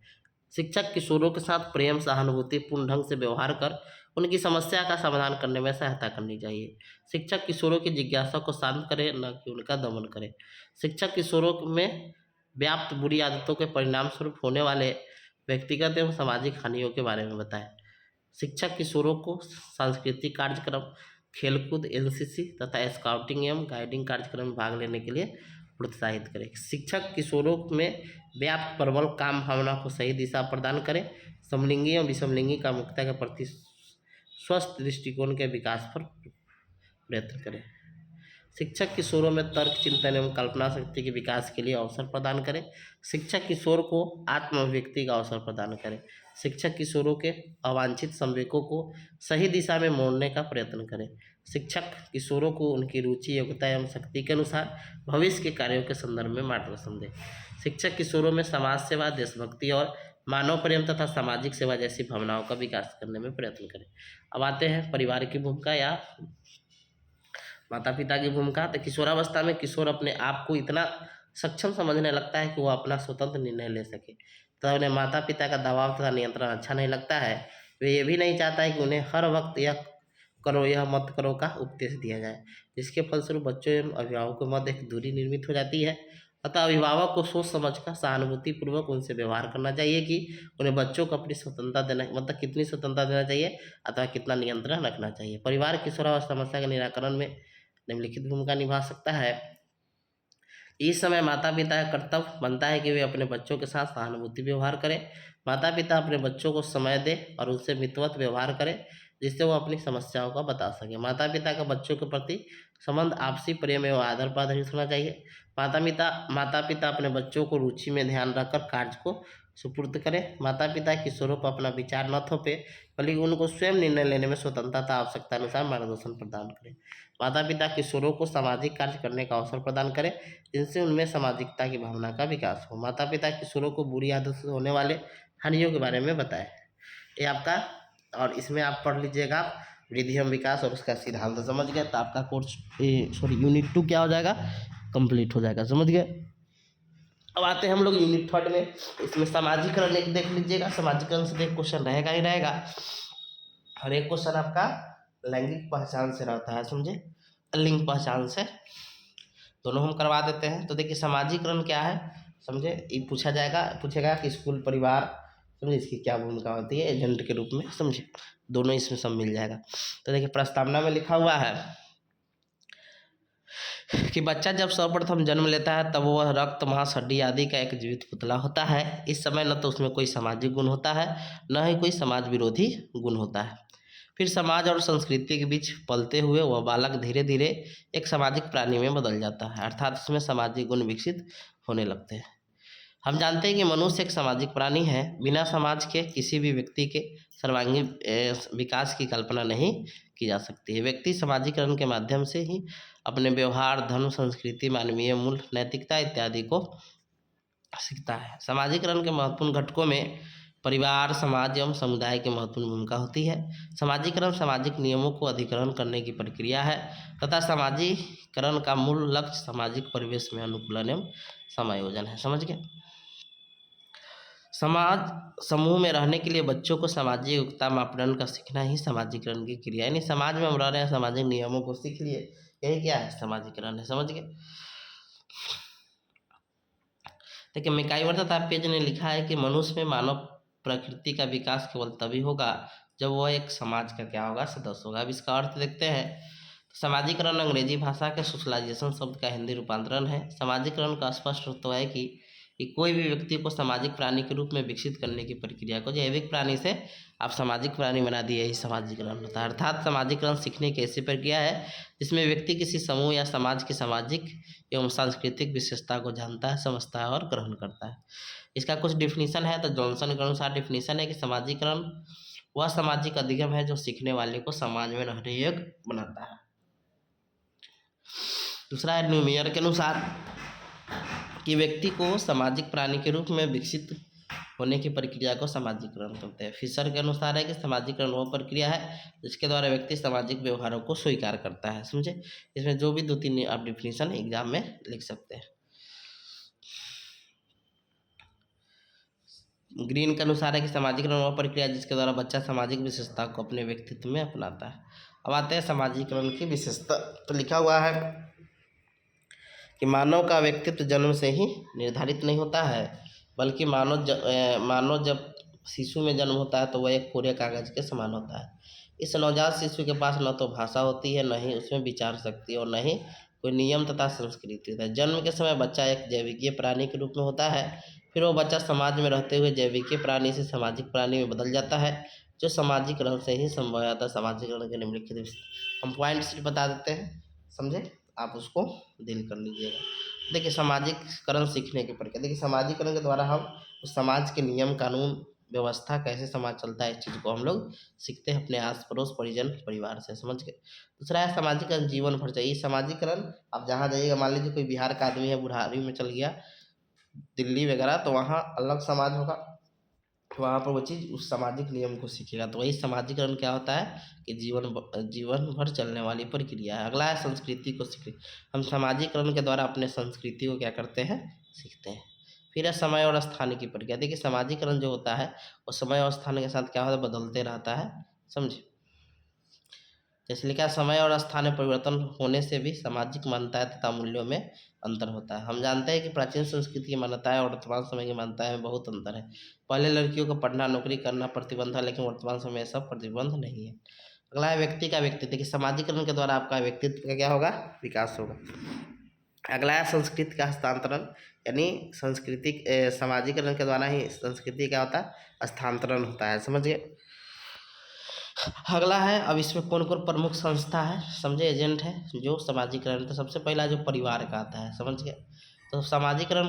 शिक्षक किशोरों के साथ प्रेम सहानुभूतिपूर्ण ढंग से व्यवहार कर उनकी समस्या का समाधान करने में सहायता करनी चाहिए। शिक्षक किशोरों की जिज्ञासा को शांत करे, न कि उनका दमन करे। शिक्षक किशोरों में व्याप्त बुरी आदतों के परिणाम स्वरूप होने वाले व्यक्तिगत एवं सामाजिक हानियों के बारे में बताएं। शिक्षक किशोरों को सांस्कृतिक कार्यक्रम, खेलकूद, एनसीसी तथा स्काउटिंग एवं गाइडिंग कार्यक्रम में भाग लेने के लिए प्रोत्साहित करें। शिक्षक किशोरों में व्याप्त प्रबल काम भावना को सही दिशा प्रदान करें। समलिंगी एवं विषमलिंगी कामुकता के प्रति स्वस्थ दृष्टिकोण के विकास पर प्रयत्न करें। शिक्षक किशोरों में तर्क, चिंतन एवं कल्पना शक्ति के विकास के लिए अवसर प्रदान करें। शिक्षक किशोर को आत्म अभिव्यक्ति का अवसर प्रदान करें। शिक्षक किशोरों के अवांछित संवेगों को सही दिशा में मोड़ने का प्रयत्न करें। शिक्षक किशोरों को उनकी रुचि, योग्यता एवं शक्ति के अनुसार भविष्य के कार्यों के संदर्भ में मार्गदर्शन दें। शिक्षक किशोरों में समाज सेवा, देशभक्ति और मानव प्रेम तथा सामाजिक सेवा जैसी भावनाओं का विकास करने में प्रयत्न करें। अब आते हैं परिवार की भूमिका या माता पिता की भूमिका। तो किशोरावस्था में किशोर अपने आप को इतना सक्षम समझने लगता है कि वह अपना स्वतंत्र निर्णय ले सके, तो उन्हें माता पिता का दबाव तथा नियंत्रण अच्छा नहीं लगता है। वे ये भी नहीं चाहता है कि उन्हें हर वक्त यह करो यह मत करो का उपदेश दिया जाए, जिसके फलस्वरूप बच्चों एवं अभिभावकों के मध्य एक दूरी निर्मित हो जाती है। अतः अभिभावक को सोच समझकर सहानुभूतिपूर्वक उनसे व्यवहार करना चाहिए कि उन्हें बच्चों को अपनी स्वतंत्रता देना, मतलब कितनी स्वतंत्रता देना चाहिए अथवा कितना नियंत्रण रखना चाहिए। परिवार किशोरावस्था समस्या के निराकरण में निम्नलिखित भूमिका निभा सकता है। इस समय माता पिता का कर्तव्य बनता है कि वे अपने बच्चों के साथ सहानुभूति व्यवहार करें। माता पिता अपने बच्चों को समय दें और उनसे मितवत व्यवहार करें, जिससे वो अपनी समस्याओं का बता सके। माता पिता का बच्चों के प्रति संबंध आपसी प्रेम एवं आदर पर आधारित होना चाहिए। माता पिता अपने बच्चों को रुचि में ध्यान रखकर कार्य को सुपुर्द करें। माता पिता किशोरों पर अपना विचार न थोपे, बल्कि उनको स्वयं निर्णय लेने में स्वतंत्रता तथा आवश्यकता अनुसार मार्गदर्शन प्रदान करें। माता पिता किशोरों को सामाजिक कार्य करने का अवसर प्रदान करें, जिनसे उनमें सामाजिकता की भावना का विकास हो। माता पिता किशोरों को बुरी आदत से होने वाले हानियों के बारे में बताए। ये आपका, और इसमें आप पढ़ लीजिएगा वृद्धि एवं विकास और उसका सिद्धांत, समझ गए, तो आपका कोर्स यूनिट 2 क्या हो जाएगा, कंप्लीट हो जाएगा, समझ गए। अब आते हैं हम लोग यूनिट 3 में। इसमें सामाजिकरण एक देख लीजिएगा, सामाजिकरण से एक क्वेश्चन रहेगा ही रहेगा, और एक क्वेश्चन आपका लैंगिक पहचान से रहता है, समझे, लिंग पहचान से, दोनों हम करवा देते हैं। तो देखिए सामाजिकरण क्या है, समझे, ये पूछेगा कि स्कूल परिवार, समझे, इसकी क्या भूमिका होती है एजेंट के रूप में, समझे, दोनों इसमें सब मिल जाएगा। तो देखिए प्रस्तावना में लिखा हुआ है कि बच्चा जब सर्वप्रथम जन्म लेता है तब वह रक्त मांस हड्डी आदि का एक जीवित पुतला होता है। इस समय न तो उसमें कोई सामाजिक गुण होता है, न ही कोई समाज विरोधी गुण होता है। फिर समाज और संस्कृति के बीच पलते हुए वह बालक धीरे धीरे एक सामाजिक प्राणी में बदल जाता है, अर्थात इसमें सामाजिक गुण विकसित होने लगते हैं। हम जानते हैं कि मनुष्य एक सामाजिक प्राणी है। बिना समाज के किसी भी व्यक्ति के सर्वांगीण विकास की कल्पना नहीं की जा सकती है। व्यक्ति सामाजिकरण के माध्यम से ही अपने व्यवहार, धर्म, संस्कृति, मानवीय मूल्य, नैतिकता इत्यादि को सीखता है। सामाजिकरण के महत्वपूर्ण घटकों में परिवार, समाज एवं समुदाय की महत्वपूर्ण भूमिका होती है। सामाजिकरण सामाजिक नियमों को अधिग्रहण करने की प्रक्रिया है तथा सामाजिकरण का मूल लक्ष्य सामाजिक परिवेश में अनुकूलन एवं समायोजन है, समझ गए। समाज समूह में रहने के लिए बच्चों को सामाजिक योग्यता मापदंड का सीखना ही सामाजिकरण की क्रिया है। यानी समाज में हम रह रहे हैं, सामाजिक नियमों को सीख लिए, यही क्या है, सामाजिकरण है, समझ गए। देखिए मैकाइवर तथा पेज ने लिखा है कि मनुष्य में मानव प्रकृति का विकास केवल तभी होगा जब वह एक समाज का क्या होगा, सदस्य होगा। अब इसका अर्थ देखते हैं। सामाजिकरण अंग्रेजी भाषा के सोशलाइजेशन शब्द का हिंदी रूपांतरण है। सामाजिकरण का स्पष्ट अर्थ है कि कोई भी व्यक्ति को सामाजिक प्राणी के रूप में विकसित करने की प्रक्रिया को जैविक प्राणी से आप सामाजिक प्राणी बना दिए, यही सामाजिकरण होता है। अर्थात सामाजिकरण सीखने की ऐसी प्रक्रिया है जिसमें व्यक्ति किसी समूह या समाज की सामाजिक एवं सांस्कृतिक विशेषता को जानता है, समझता है और ग्रहण करता है। इसका कुछ डिफिनीशन है। तो जॉनसन के अनुसार डिफिनीशन है कि सामाजिकरण वह सामाजिक अधिगम है जो सीखने वाले को समाज में रहने योग्य बनाता है। दूसरा है न्यूमियर के अनुसार कि व्यक्ति को सामाजिक प्राणी के रूप में विकसित होने की प्रक्रिया को सामाजिकरण कहते हैं। फिशर के अनुसार है कि सामाजिकरण वह प्रक्रिया है जिसके द्वारा व्यक्ति सामाजिक व्यवहारों को स्वीकार करता है, समझे। इसमें जो भी 2-3 आप डिफिनीशन एग्जाम में लिख सकते हैं। ग्रीन के अनुसार है कि सामाजिकरण वह प्रक्रिया जिसके द्वारा बच्चा सामाजिक विशेषता को अपने व्यक्तित्व में अपनाता है। अब आते हैं सामाजिकरण की विशेषता। तो लिखा हुआ है कि मानव का व्यक्तित्व जन्म से ही निर्धारित नहीं होता है, बल्कि मानव जब शिशु में जन्म होता है तो वह एक कोरे कागज के समान होता है। इस नवजात शिशु के पास न तो भाषा होती है, न ही उसमें विचार शक्ति और न ही कोई नियम तथा संस्कृति होता है। जन्म के समय बच्चा एक जैविकीय प्राणी के रूप में होता है। फिर वो बच्चा समाज में रहते हुए जैविकीय प्राणी से सामाजिक प्राणी में बदल जाता है, जो सामाजिकरण से ही संभव होता है। सामाजिकरण के निम्नलिखित हम पॉइंट्स बता देते हैं, समझे, आप उसको डील कर लीजिएगा। देखिए सामाजिकरण सीखने की प्रक्रिया। देखिए सामाजिकरण के द्वारा हम उस समाज के नियम, कानून, व्यवस्था, कैसे समाज चलता है, इस चीज़ को हम लोग सीखते हैं अपने आस पड़ोस, परिजन, परिवार से, समझ गए। दूसरा है सामाजिकरण जीवन भर चाहिए। सामाजिकरण आप जहाँ जाइएगा, मान लीजिए कोई बिहार का आदमी है, बुढ़ारी में चल गया दिल्ली वगैरह, तो वहाँ अलग समाज होगा, वहाँ पर वो चीज़ उस सामाजिक नियम को सीखेगा। तो वही सामाजिकरण क्या होता है कि जीवन भर चलने वाली प्रक्रिया है। अगला है संस्कृति को सीखने। हम सामाजिकरण के द्वारा अपने संस्कृति को क्या करते हैं, सीखते हैं। फिर है समय और स्थान की प्रक्रिया। देखिए सामाजिकरण जो होता है वो समय और स्थान के साथ क्या होता है, बदलते रहता है, समझे। जैसे लिखा है, समय और स्थान में परिवर्तन होने से भी सामाजिक मान्यताएं तथा मूल्यों में अंतर होता है। हम जानते हैं कि प्राचीन संस्कृति की मान्यताएं और वर्तमान समय की मान्यताएं में बहुत अंतर है। पहले लड़कियों को पढ़ना, नौकरी करना प्रतिबंध था, लेकिन वर्तमान समय सब प्रतिबंध नहीं है। अगला है व्यक्ति का व्यक्तित्व। देखिए सामाजिकरण के द्वारा आपका व्यक्तित्व का क्या होगा, विकास होगा। अगला है संस्कृति का हस्तांतरण, यानी सामाजिकरण के द्वारा ही संस्कृति क्या होता है, स्थानांतरण होता है, समझिए। अगला है, अब इसमें कौन कौन प्रमुख संस्था है, समझे, एजेंट है जो सामाजिकरण। तो सबसे पहला जो परिवार का आता है, समझ गए। तो सामाजिकरण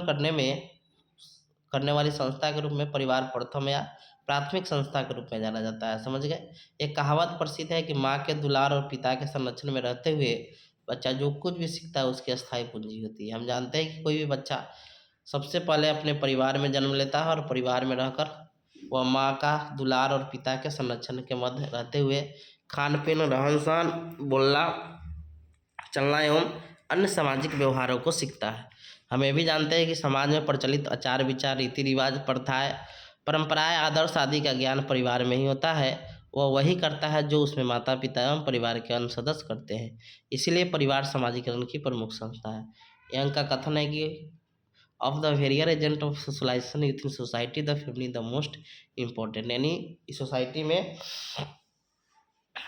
करने वाली संस्था के रूप में परिवार प्रथम या प्राथमिक संस्था के रूप में जाना जाता है, समझ गए। एक कहावत प्रसिद्ध है कि माँ के दुलार और पिता के संरक्षण में रहते हुए बच्चा जो कुछ भी सीखता है उसकी अस्थायी पूंजी होती है। हम जानते हैं कि कोई भी बच्चा सबसे पहले अपने परिवार में जन्म लेता है और परिवार में रहकर वह माँ का दुलार और पिता के संरक्षण के मध्य रहते हुए खान पीन, रहन सहन, बोलना, चलना एवं अन्य सामाजिक व्यवहारों को सीखता है। हम ये भी जानते हैं कि समाज में प्रचलित आचार विचार, रीति रिवाज, प्रथाएं, परंपराएं, आदर्श आदि का ज्ञान परिवार में ही होता है। वह वही करता है जो उसमें माता पिता एवं परिवार के अन्य सदस्य करते हैं। इसीलिए परिवार समाजीकरण की प्रमुख संस्था है। यंग का कथन है कि of the various agent of socialisation in society the family the most important, यानी इस सोसाइटी में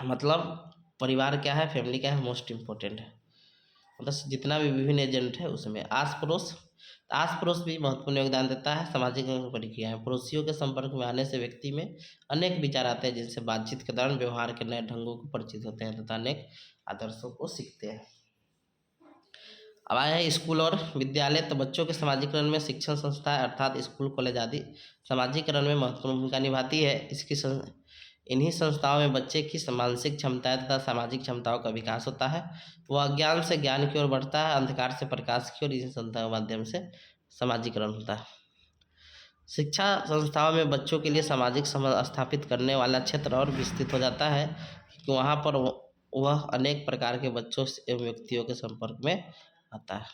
मतलब परिवार क्या है, फैमिली क्या है, मोस्ट इम्पोर्टेंट है। मतलब जितना भी विभिन्न एजेंट है उसमें आस पड़ोस भी महत्वपूर्ण योगदान देता है। सामाजिक प्रक्रियाएं, पड़ोसियों के संपर्क में आने से व्यक्ति में अनेक विचार आते हैं, जिनसे बातचीत के दौरान व्यवहार के नए ढंगों को परिचित होते हैं तथा अनेक आदर्शों को सीखते हैं। अब आया है स्कूल और विद्यालय। तो बच्चों के समाजीकरण में शिक्षण संस्थाएं अर्थात स्कूल, कॉलेज आदि समाजीकरण में महत्वपूर्ण भूमिका निभाती है। इन्हीं संस्थाओं में बच्चे की मानसिक क्षमताएं तथा सामाजिक क्षमताओं का विकास होता है। वह अज्ञान से ज्ञान की ओर बढ़ता है, अंधकार से प्रकाश की ओर। इन संस्थाओं के माध्यम से समाजीकरण होता है। शिक्षा संस्थाओं में बच्चों के लिए सामाजिक समझ स्थापित करने वाला क्षेत्र और विस्तृत हो जाता है, क्योंकि वहाँ पर वह अनेक प्रकार के बच्चों एवं व्यक्तियों के संपर्क में आता है।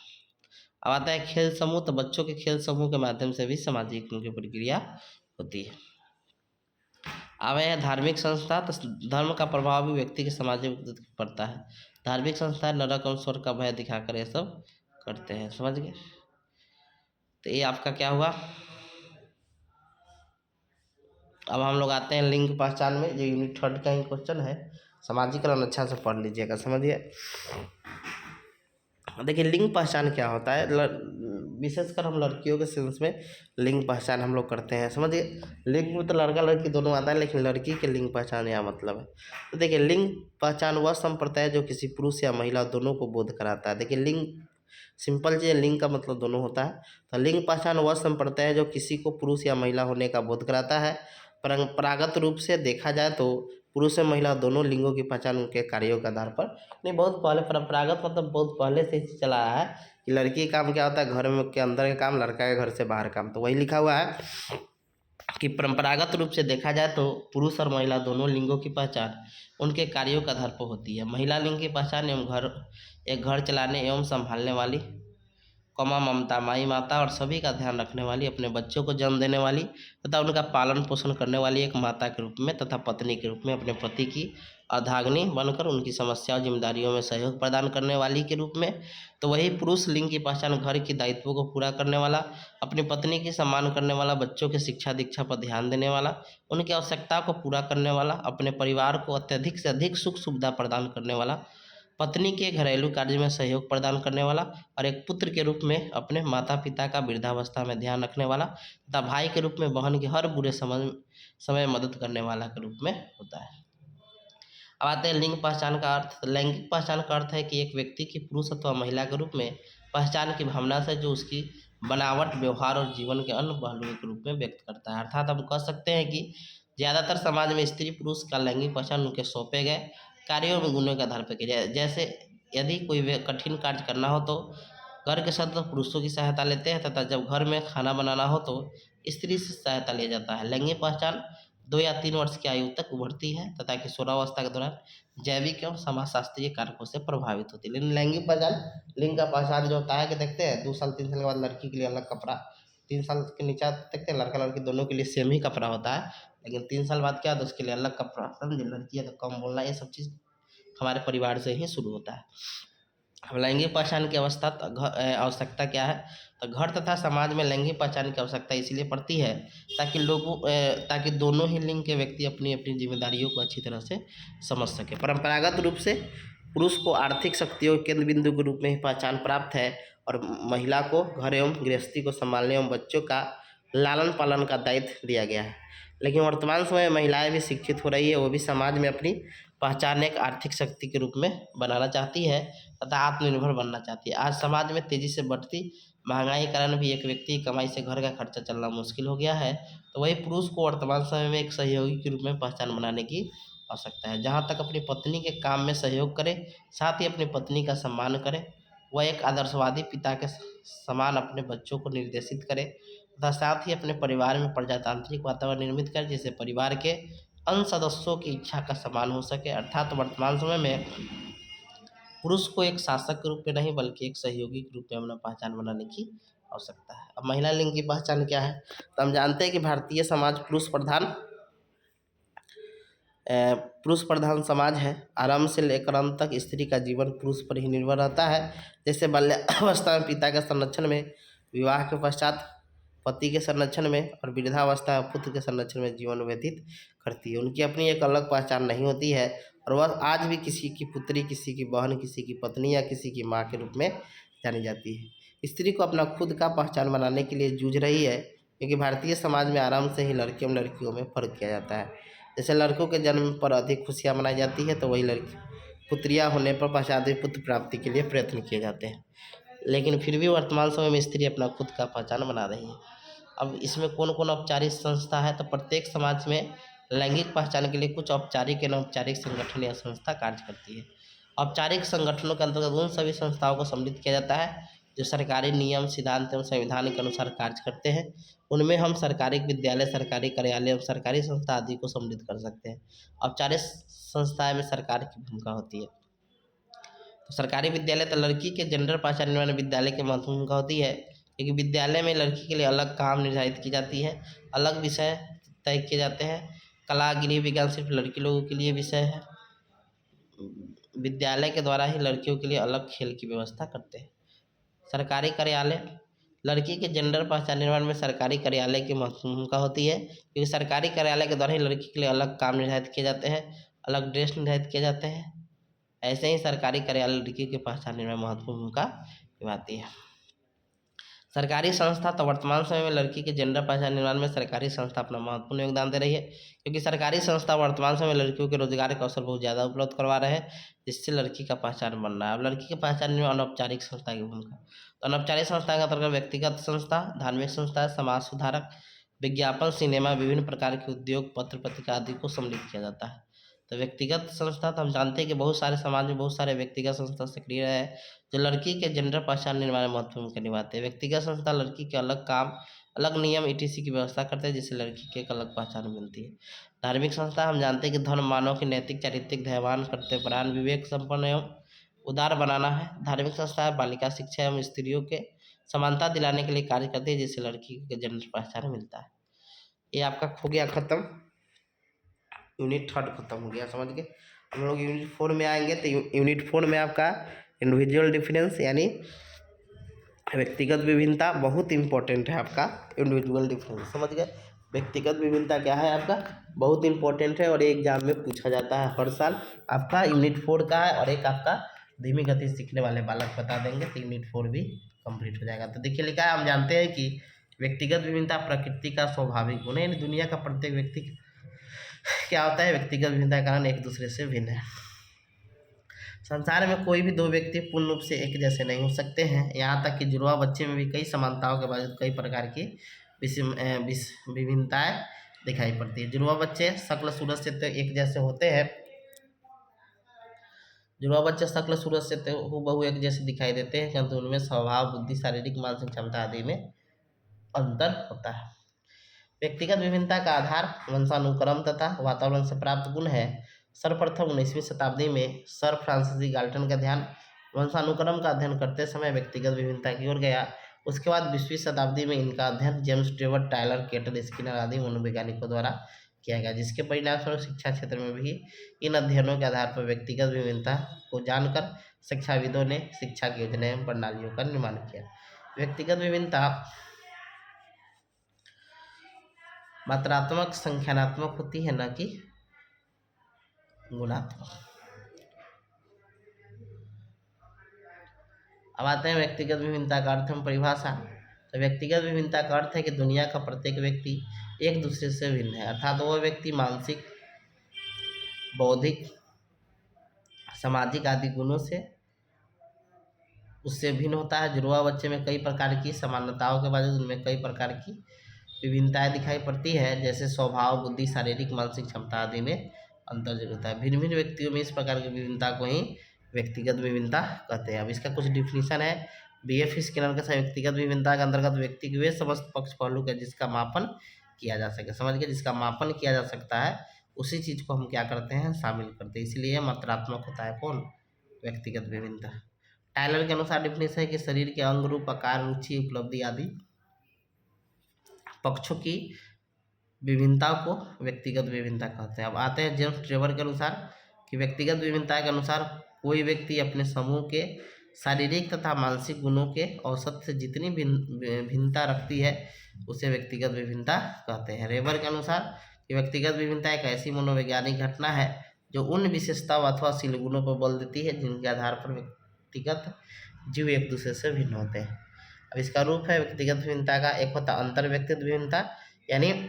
अब आता है खेल समूह। तो बच्चों के खेल समूह के माध्यम से भी सामाजिकरण की प्रक्रिया होती है। अब है धार्मिक संस्था। तो धर्म का प्रभाव भी व्यक्ति के सामाजिक पर पड़ता है। धार्मिक संस्था नरक और स्वर्ग का भय दिखाकर ये सब करते हैं, समझ गए। तो ये आपका क्या हुआ। अब हम लोग आते हैं लिंग पहचान में, जो यूनिट 3 का ही क्वेश्चन है। सामाजिकरण अच्छा से पढ़ लीजिएगा, समझिए। देखिए लिंग पहचान क्या होता है। विशेषकर हम लड़कियों के सेंस में लिंग पहचान हम लोग करते हैं, समझिए। लिंग में तो लड़का लड़की दोनों आता है, लेकिन लड़की के लिंग पहचान यह मतलब है। तो देखिए लिंग पहचान वह संप्रदाय है जो किसी पुरुष या महिला दोनों को बोध कराता है। देखिए लिंग सिंपल चीज़, लिंग का मतलब दोनों होता है। तो लिंग पहचान वह संप्रदाय है जो किसी को पुरुष या महिला होने का बोध कराता है। परंपरागत रूप से देखा जाए तो पुरुष और महिला दोनों लिंगों की पहचान उनके कार्यों के आधार पर नहीं, बहुत पहले परंपरागत मतलब बहुत पहले से ही चला आया है कि लड़की का काम क्या होता है, घर में के अंदर का काम, लड़का के घर से बाहर काम। तो वही लिखा हुआ है कि परंपरागत रूप से देखा जाए तो पुरुष और महिला दोनों लिंगों की पहचान उनके कार्यों के आधार पर होती है। महिला लिंग की पहचान एक घर चलाने एवं संभालने वाली, ममता, माई माता और सभी का ध्यान रखने वाली, अपने बच्चों को जन्म देने वाली तथा उनका पालन पोषण करने वाली एक माता के रूप में तथा पत्नी के रूप में अपने पति की अर्धांगिनी बनकर उनकी समस्याओं जिम्मेदारियों में सहयोग प्रदान करने वाली के रूप में। तो वही पुरुष लिंग की पहचान घर की दायित्वों को पूरा करने वाला, अपनी पत्नी की सम्मान करने वाला, बच्चों की शिक्षा दीक्षा पर ध्यान देने वाला, उनकी आवश्यकता को पूरा करने वाला, अपने परिवार को अत्यधिक से अधिक सुख सुविधा प्रदान करने वाला, पत्नी के घरेलू कार्य में सहयोग प्रदान करने वाला और एक पुत्र के रूप में अपने माता पिता का वृद्धावस्था में ध्यान रखने वाला तथा भाई के रूप में बहन की हर बुरे समय मदद करने वाला के रूप में होता है। अब आते हैं लिंग पहचान का अर्थ। लैंगिक पहचान का अर्थ है कि एक व्यक्ति की पुरुष अथवा महिला के रूप में पहचान की भावना से जो उसकी बनावट, व्यवहार और जीवन के अन्य पहलुओं के रूप में व्यक्त करता है। अर्थात हम कह सकते हैं कि ज़्यादातर समाज में स्त्री पुरुष का लैंगिक पहचान उनके सौंपे गए कार्यों में गुणों के आधार पर किया जाए। जैसे यदि कोई कठिन कार्य करना हो तो घर के सदस्य पुरुषों की सहायता लेते हैं तथा जब घर में खाना बनाना हो तो स्त्री से सहायता लिया जाता है। लैंगिक पहचान 2 या 3 वर्ष की आयु तक उभरती है तथा किशोरावस्था के दौरान जैविक एवं समाजशास्त्रीय कारकों से प्रभावित होती है। लेकिन लैंगिक पहचान, लिंग का पहचान जो होता है कि देखते हैं 2 साल 3 साल के बाद लड़की के लिए अलग कपड़ा, 3 साल के नीचे देखते हैं लड़का लड़की दोनों के लिए सेम ही कपड़ा होता है, लेकिन 3 साल बाद क्या होता है उसके लिए अलग कपड़ा, समझे। लड़की है तो कम बोलना, ये सब चीज़ हमारे परिवार से ही शुरू होता है। लैंगिक पहचान की आवश्यकता क्या है। तो घर तथा समाज में लैंगिक पहचान की आवश्यकता इसलिए पड़ती है ताकि दोनों ही लिंग के व्यक्ति अपनी अपनी जिम्मेदारियों को अच्छी तरह से समझ सके। परंपरागत रूप से पुरुष को आर्थिक शक्तियों के केंद्र बिंदु के रूप में ही पहचान प्राप्त है और महिला को घर एवं गृहस्थी को संभालने एवं बच्चों का लालन पालन का दायित्व दिया गया है। लेकिन वर्तमान समय में महिलाएं भी शिक्षित हो रही है, वो भी समाज में अपनी पहचान एक आर्थिक शक्ति के रूप में बनाना चाहती है तथा आत्मनिर्भर बनना चाहती है। आज समाज में तेजी से बढ़ती महंगाई के कारण भी एक व्यक्ति की कमाई से घर का खर्चा चलना मुश्किल हो गया है। तो वही पुरुष को वर्तमान समय में एक सहयोगी के रूप में पहचान बनाने की आवश्यकता है, जहाँ तक अपनी पत्नी के काम में सहयोग करे, साथ ही अपनी पत्नी का सम्मान करे। वह एक आदर्शवादी पिता के समान अपने बच्चों को निर्देशित करे तथा साथ ही अपने परिवार में प्रजातांत्रिक वातावरण निर्मित कर जिससे परिवार के अन्य सदस्यों की इच्छा का सम्मान हो सके। अर्थात वर्तमान समय में पुरुष को एक शासक के रूप में नहीं बल्कि एक सहयोगी के रूप में अपना पहचान बनाने की आवश्यकता है। अब महिला लिंग की पहचान क्या है? तो हम जानते हैं कि भारतीय समाज पुरुष प्रधान समाज है। आरंभ से लेकर अंत तक स्त्री का जीवन पुरुष पर ही निर्भर रहता है। जैसे बाल्यावस्था में पिता के संरक्षण में, विवाह के पश्चात पति के संरक्षण में और वृद्धावस्था में पुत्र के संरक्षण में जीवन व्यतीत करती है। उनकी अपनी एक अलग पहचान नहीं होती है और वह आज भी किसी की पुत्री, किसी की बहन, किसी की पत्नी या किसी की माँ के रूप में जानी जाती है। स्त्री को अपना खुद का पहचान बनाने के लिए जूझ रही है, क्योंकि भारतीय समाज में आरंभ से ही लड़कियों और लड़कियों में फर्क किया जाता है। जैसे लड़कों के जन्म पर अधिक खुशियाँ मनाई जाती है, तो वही लड़की पुत्रियाँ होने पर पश्चात भी पुत्र प्राप्ति के लिए प्रयत्न किए जाते हैं। लेकिन फिर भी वर्तमान समय में स्त्री अपना खुद का पहचान बना रही है। अब इसमें कौन कौन औपचारिक संस्था है? तो प्रत्येक समाज में लैंगिक पहचान के लिए कुछ औपचारिक एवं अनौपचारिक संगठन या संस्था कार्य करती है। औपचारिक संगठनों के अंतर्गत उन सभी संस्थाओं को सम्मिलित किया जाता है जो सरकारी नियम, सिद्धांत एवं संविधान के अनुसार कार्य करते हैं। उनमें हम सरकारी विद्यालय, सरकारी कार्यालय एवं सरकारी संस्था आदि को सम्मिलित कर सकते हैं। औपचारिक संस्थाएं में सरकार की भूमिका होती है। तो सरकारी विद्यालय तो लड़की के जेंडर पहचानने वाले विद्यालय की महत्वपूर्ण भूमिका होती है, क्योंकि विद्यालय में लड़की के लिए अलग काम निर्धारित की जाती है, अलग विषय तय किए जाते हैं। कला, गृह विज्ञान सिर्फ लड़की लोगों के लिए विषय है। विद्यालय के द्वारा ही लड़कियों के लिए अलग खेल की व्यवस्था करते हैं। सरकारी कार्यालय, लड़की के जेंडर पहचान निर्माण में सरकारी कार्यालय की महत्वपूर्ण भूमिका होती है, क्योंकि सरकारी कार्यालय के द्वारा ही लड़की के लिए अलग काम निर्धारित किए जाते हैं, अलग ड्रेस निर्धारित किए जाते हैं। ऐसे ही सरकारी कार्यालय लड़की की पहचान निर्माण में महत्वपूर्ण भूमिका निभाती है। सरकारी संस्था, तो वर्तमान समय में लड़की के जेंडर पहचान निर्माण में सरकारी संस्था अपना महत्वपूर्ण योगदान दे रही है, क्योंकि सरकारी संस्था वर्तमान समय में लड़कियों के रोजगार के अवसर बहुत ज़्यादा उपलब्ध करवा रहे हैं, जिससे लड़की का पहचान बन रहा है। अब लड़की के पहचान में अनौपचारिक संस्था की भूमिका, तो अनौपचारिक संस्था के अंतर्गत व्यक्तिगत संस्था, धार्मिक संस्था, समाज सुधारक, विज्ञापन, सिनेमा, विभिन्न प्रकार के उद्योग, पत्र पत्रिका आदि को सम्मिलित किया जाता है। तो व्यक्तिगत संस्था, तो हम जानते हैं कि बहुत सारे समाज में बहुत सारे व्यक्तिगत संस्था सक्रिय है जो लड़की के जेंडर पहचान निर्माण में महत्वपूर्ण भूमिका निभाते हैं। व्यक्तिगत संस्था लड़की के अलग काम, अलग नियम ETC की व्यवस्था करते हैं, जिससे लड़की की एक अलग पहचान मिलती है। धार्मिक संस्था, हम जानते हैं कि धर्म मानव की नैतिक, चारित्रिक, दैवान, कर्तव्यपरायण, विवेक संपन्न एवं उदार बनाना है। धार्मिक संस्था बालिका शिक्षा एवं स्त्रियों के समानता दिलाने के लिए कार्य करती है, जिससे लड़की के जेंडर पहचान मिलता है। ये आपका हो गया खत्म, यूनिट 3 खत्म हो गया, समझ गए। हम लोग यूनिट 4 में आएंगे, तो यूनिट 4 में आपका इंडिविजुअल डिफरेंस यानी व्यक्तिगत विभिन्नता बहुत इंपॉर्टेंट है आपका। इंडिविजुअल डिफरेंस समझ गए। व्यक्तिगत विभिन्नता क्या है आपका, बहुत इंपॉर्टेंट है और एग्जाम में पूछा जाता है हर साल। आपका यूनिट 4 का है और एक आपका धीमी गति सीखने वाले बालक बता देंगे, तो यूनिट 4 भी कंप्लीट हो जाएगा। तो देखिए लिखा है, हम जानते हैं कि व्यक्तिगत विभिन्नता प्रकृति का स्वाभाविक गुण है, यानी दुनिया का प्रत्येक व्यक्ति क्या होता है, व्यक्तिगत विभिन्नता के कारण एक दूसरे से भिन्न है। संसार में कोई भी दो व्यक्ति पूर्ण रूप से एक जैसे नहीं हो सकते हैं। यहाँ तक कि जुड़वा बच्चे में भी कई समानताओं के बावजूद कई प्रकार की विभिन्नताएं दिखाई पड़ती है। जुड़वा बच्चे शक्ल सूरत से तो एक जैसे होते हैं, जुड़वा बच्चे शक्ल सूरत से तो हूबहू एक जैसे दिखाई देते हैं, किंतु उनमें स्वभाव, बुद्धि, शारीरिक, मानसिक क्षमता आदि में अंतर होता है। व्यक्तिगत विभिन्नता का आधार वंशानुक्रम तथा वातावरण से प्राप्त गुण है। सर्वप्रथम 19वीं शताब्दी में सर फ्रांसिस गाल्टन का ध्यान वंशानुक्रम का अध्ययन करते समय व्यक्तिगत विभिन्नता की ओर गया। उसके बाद 20वीं शताब्दी में इनका अध्ययन James Trevor, Tyler, kettle, Skinner आदि मनोवैज्ञानिकों द्वारा किया गया, जिसके परिणामस्वरूप शिक्षा क्षेत्र में भी इन अध्ययनों के आधार पर व्यक्तिगत विभिन्नता को जानकर शिक्षाविदों ने शिक्षा की योजना एवं प्रणालियों का निर्माण किया। व्यक्तिगत विभिन्नता मात्रात्मक, संख्यात्मक होती है, न कि गुणात्मक। अब आते हैं व्यक्तिगत विभिन्नता का अर्थ एवं परिभाषा। तो व्यक्तिगत विभिन्नता का अर्थ है कि दुनिया का प्रत्येक व्यक्ति एक दूसरे से भिन्न है, अर्थात वह व्यक्ति मानसिक, बौद्धिक, सामाजिक आदि गुणों से उससे भिन्न होता है। जुड़वा बच्चे में कई प्रकार की समानताओं के बावजूद उनमें कई प्रकार की विभिन्नताएं दिखाई पड़ती है, जैसे स्वभाव, बुद्धि, शारीरिक, मानसिक क्षमता आदि में अंतर जरूर होता है। भिन्न भिन्न व्यक्तियों में इस प्रकार की विभिन्नता को ही व्यक्तिगत विभिन्नता कहते हैं। अब इसका कुछ डिफिनीशन है। BF स्किनर के साथ व्यक्तिगत विभिन्नता के अंतर्गत व्यक्ति के वे समस्त पक्ष पहलू का जिसका मापन किया जा सके, समझ गए, जिसका मापन किया जा सकता है उसी चीज को हम क्या करते हैं, शामिल करते हैं। इसलिए मात्रात्मक होता है कौन, व्यक्तिगत विभिन्नता। टायलर के अनुसार डिफिनेशन है कि शरीर के अंग, रूप, आकार, रुचि, उपलब्धि आदि पक्षों की विभिन्नता को व्यक्तिगत विभिन्नता कहते हैं। अब आते हैं जेम्स ट्रेवर के अनुसार कि व्यक्तिगत विभिन्नता के अनुसार कोई व्यक्ति अपने समूह के शारीरिक तथा मानसिक गुणों के औसत से जितनी भिन्नता रखती है उसे व्यक्तिगत विभिन्नता कहते हैं। रेबर के अनुसार कि व्यक्तिगत विभिन्नता एक ऐसी मनोवैज्ञानिक घटना है जो उन विशेषताओं अथवा शील गुणों पर बल देती है जिनके आधार पर व्यक्तिगत जीव एक दूसरे से भिन्न होते हैं। अब इसका रूप है व्यक्तिगत विभिन्नता का, एक होता है अंतर व्यक्तिगत विभिन्नता, यानी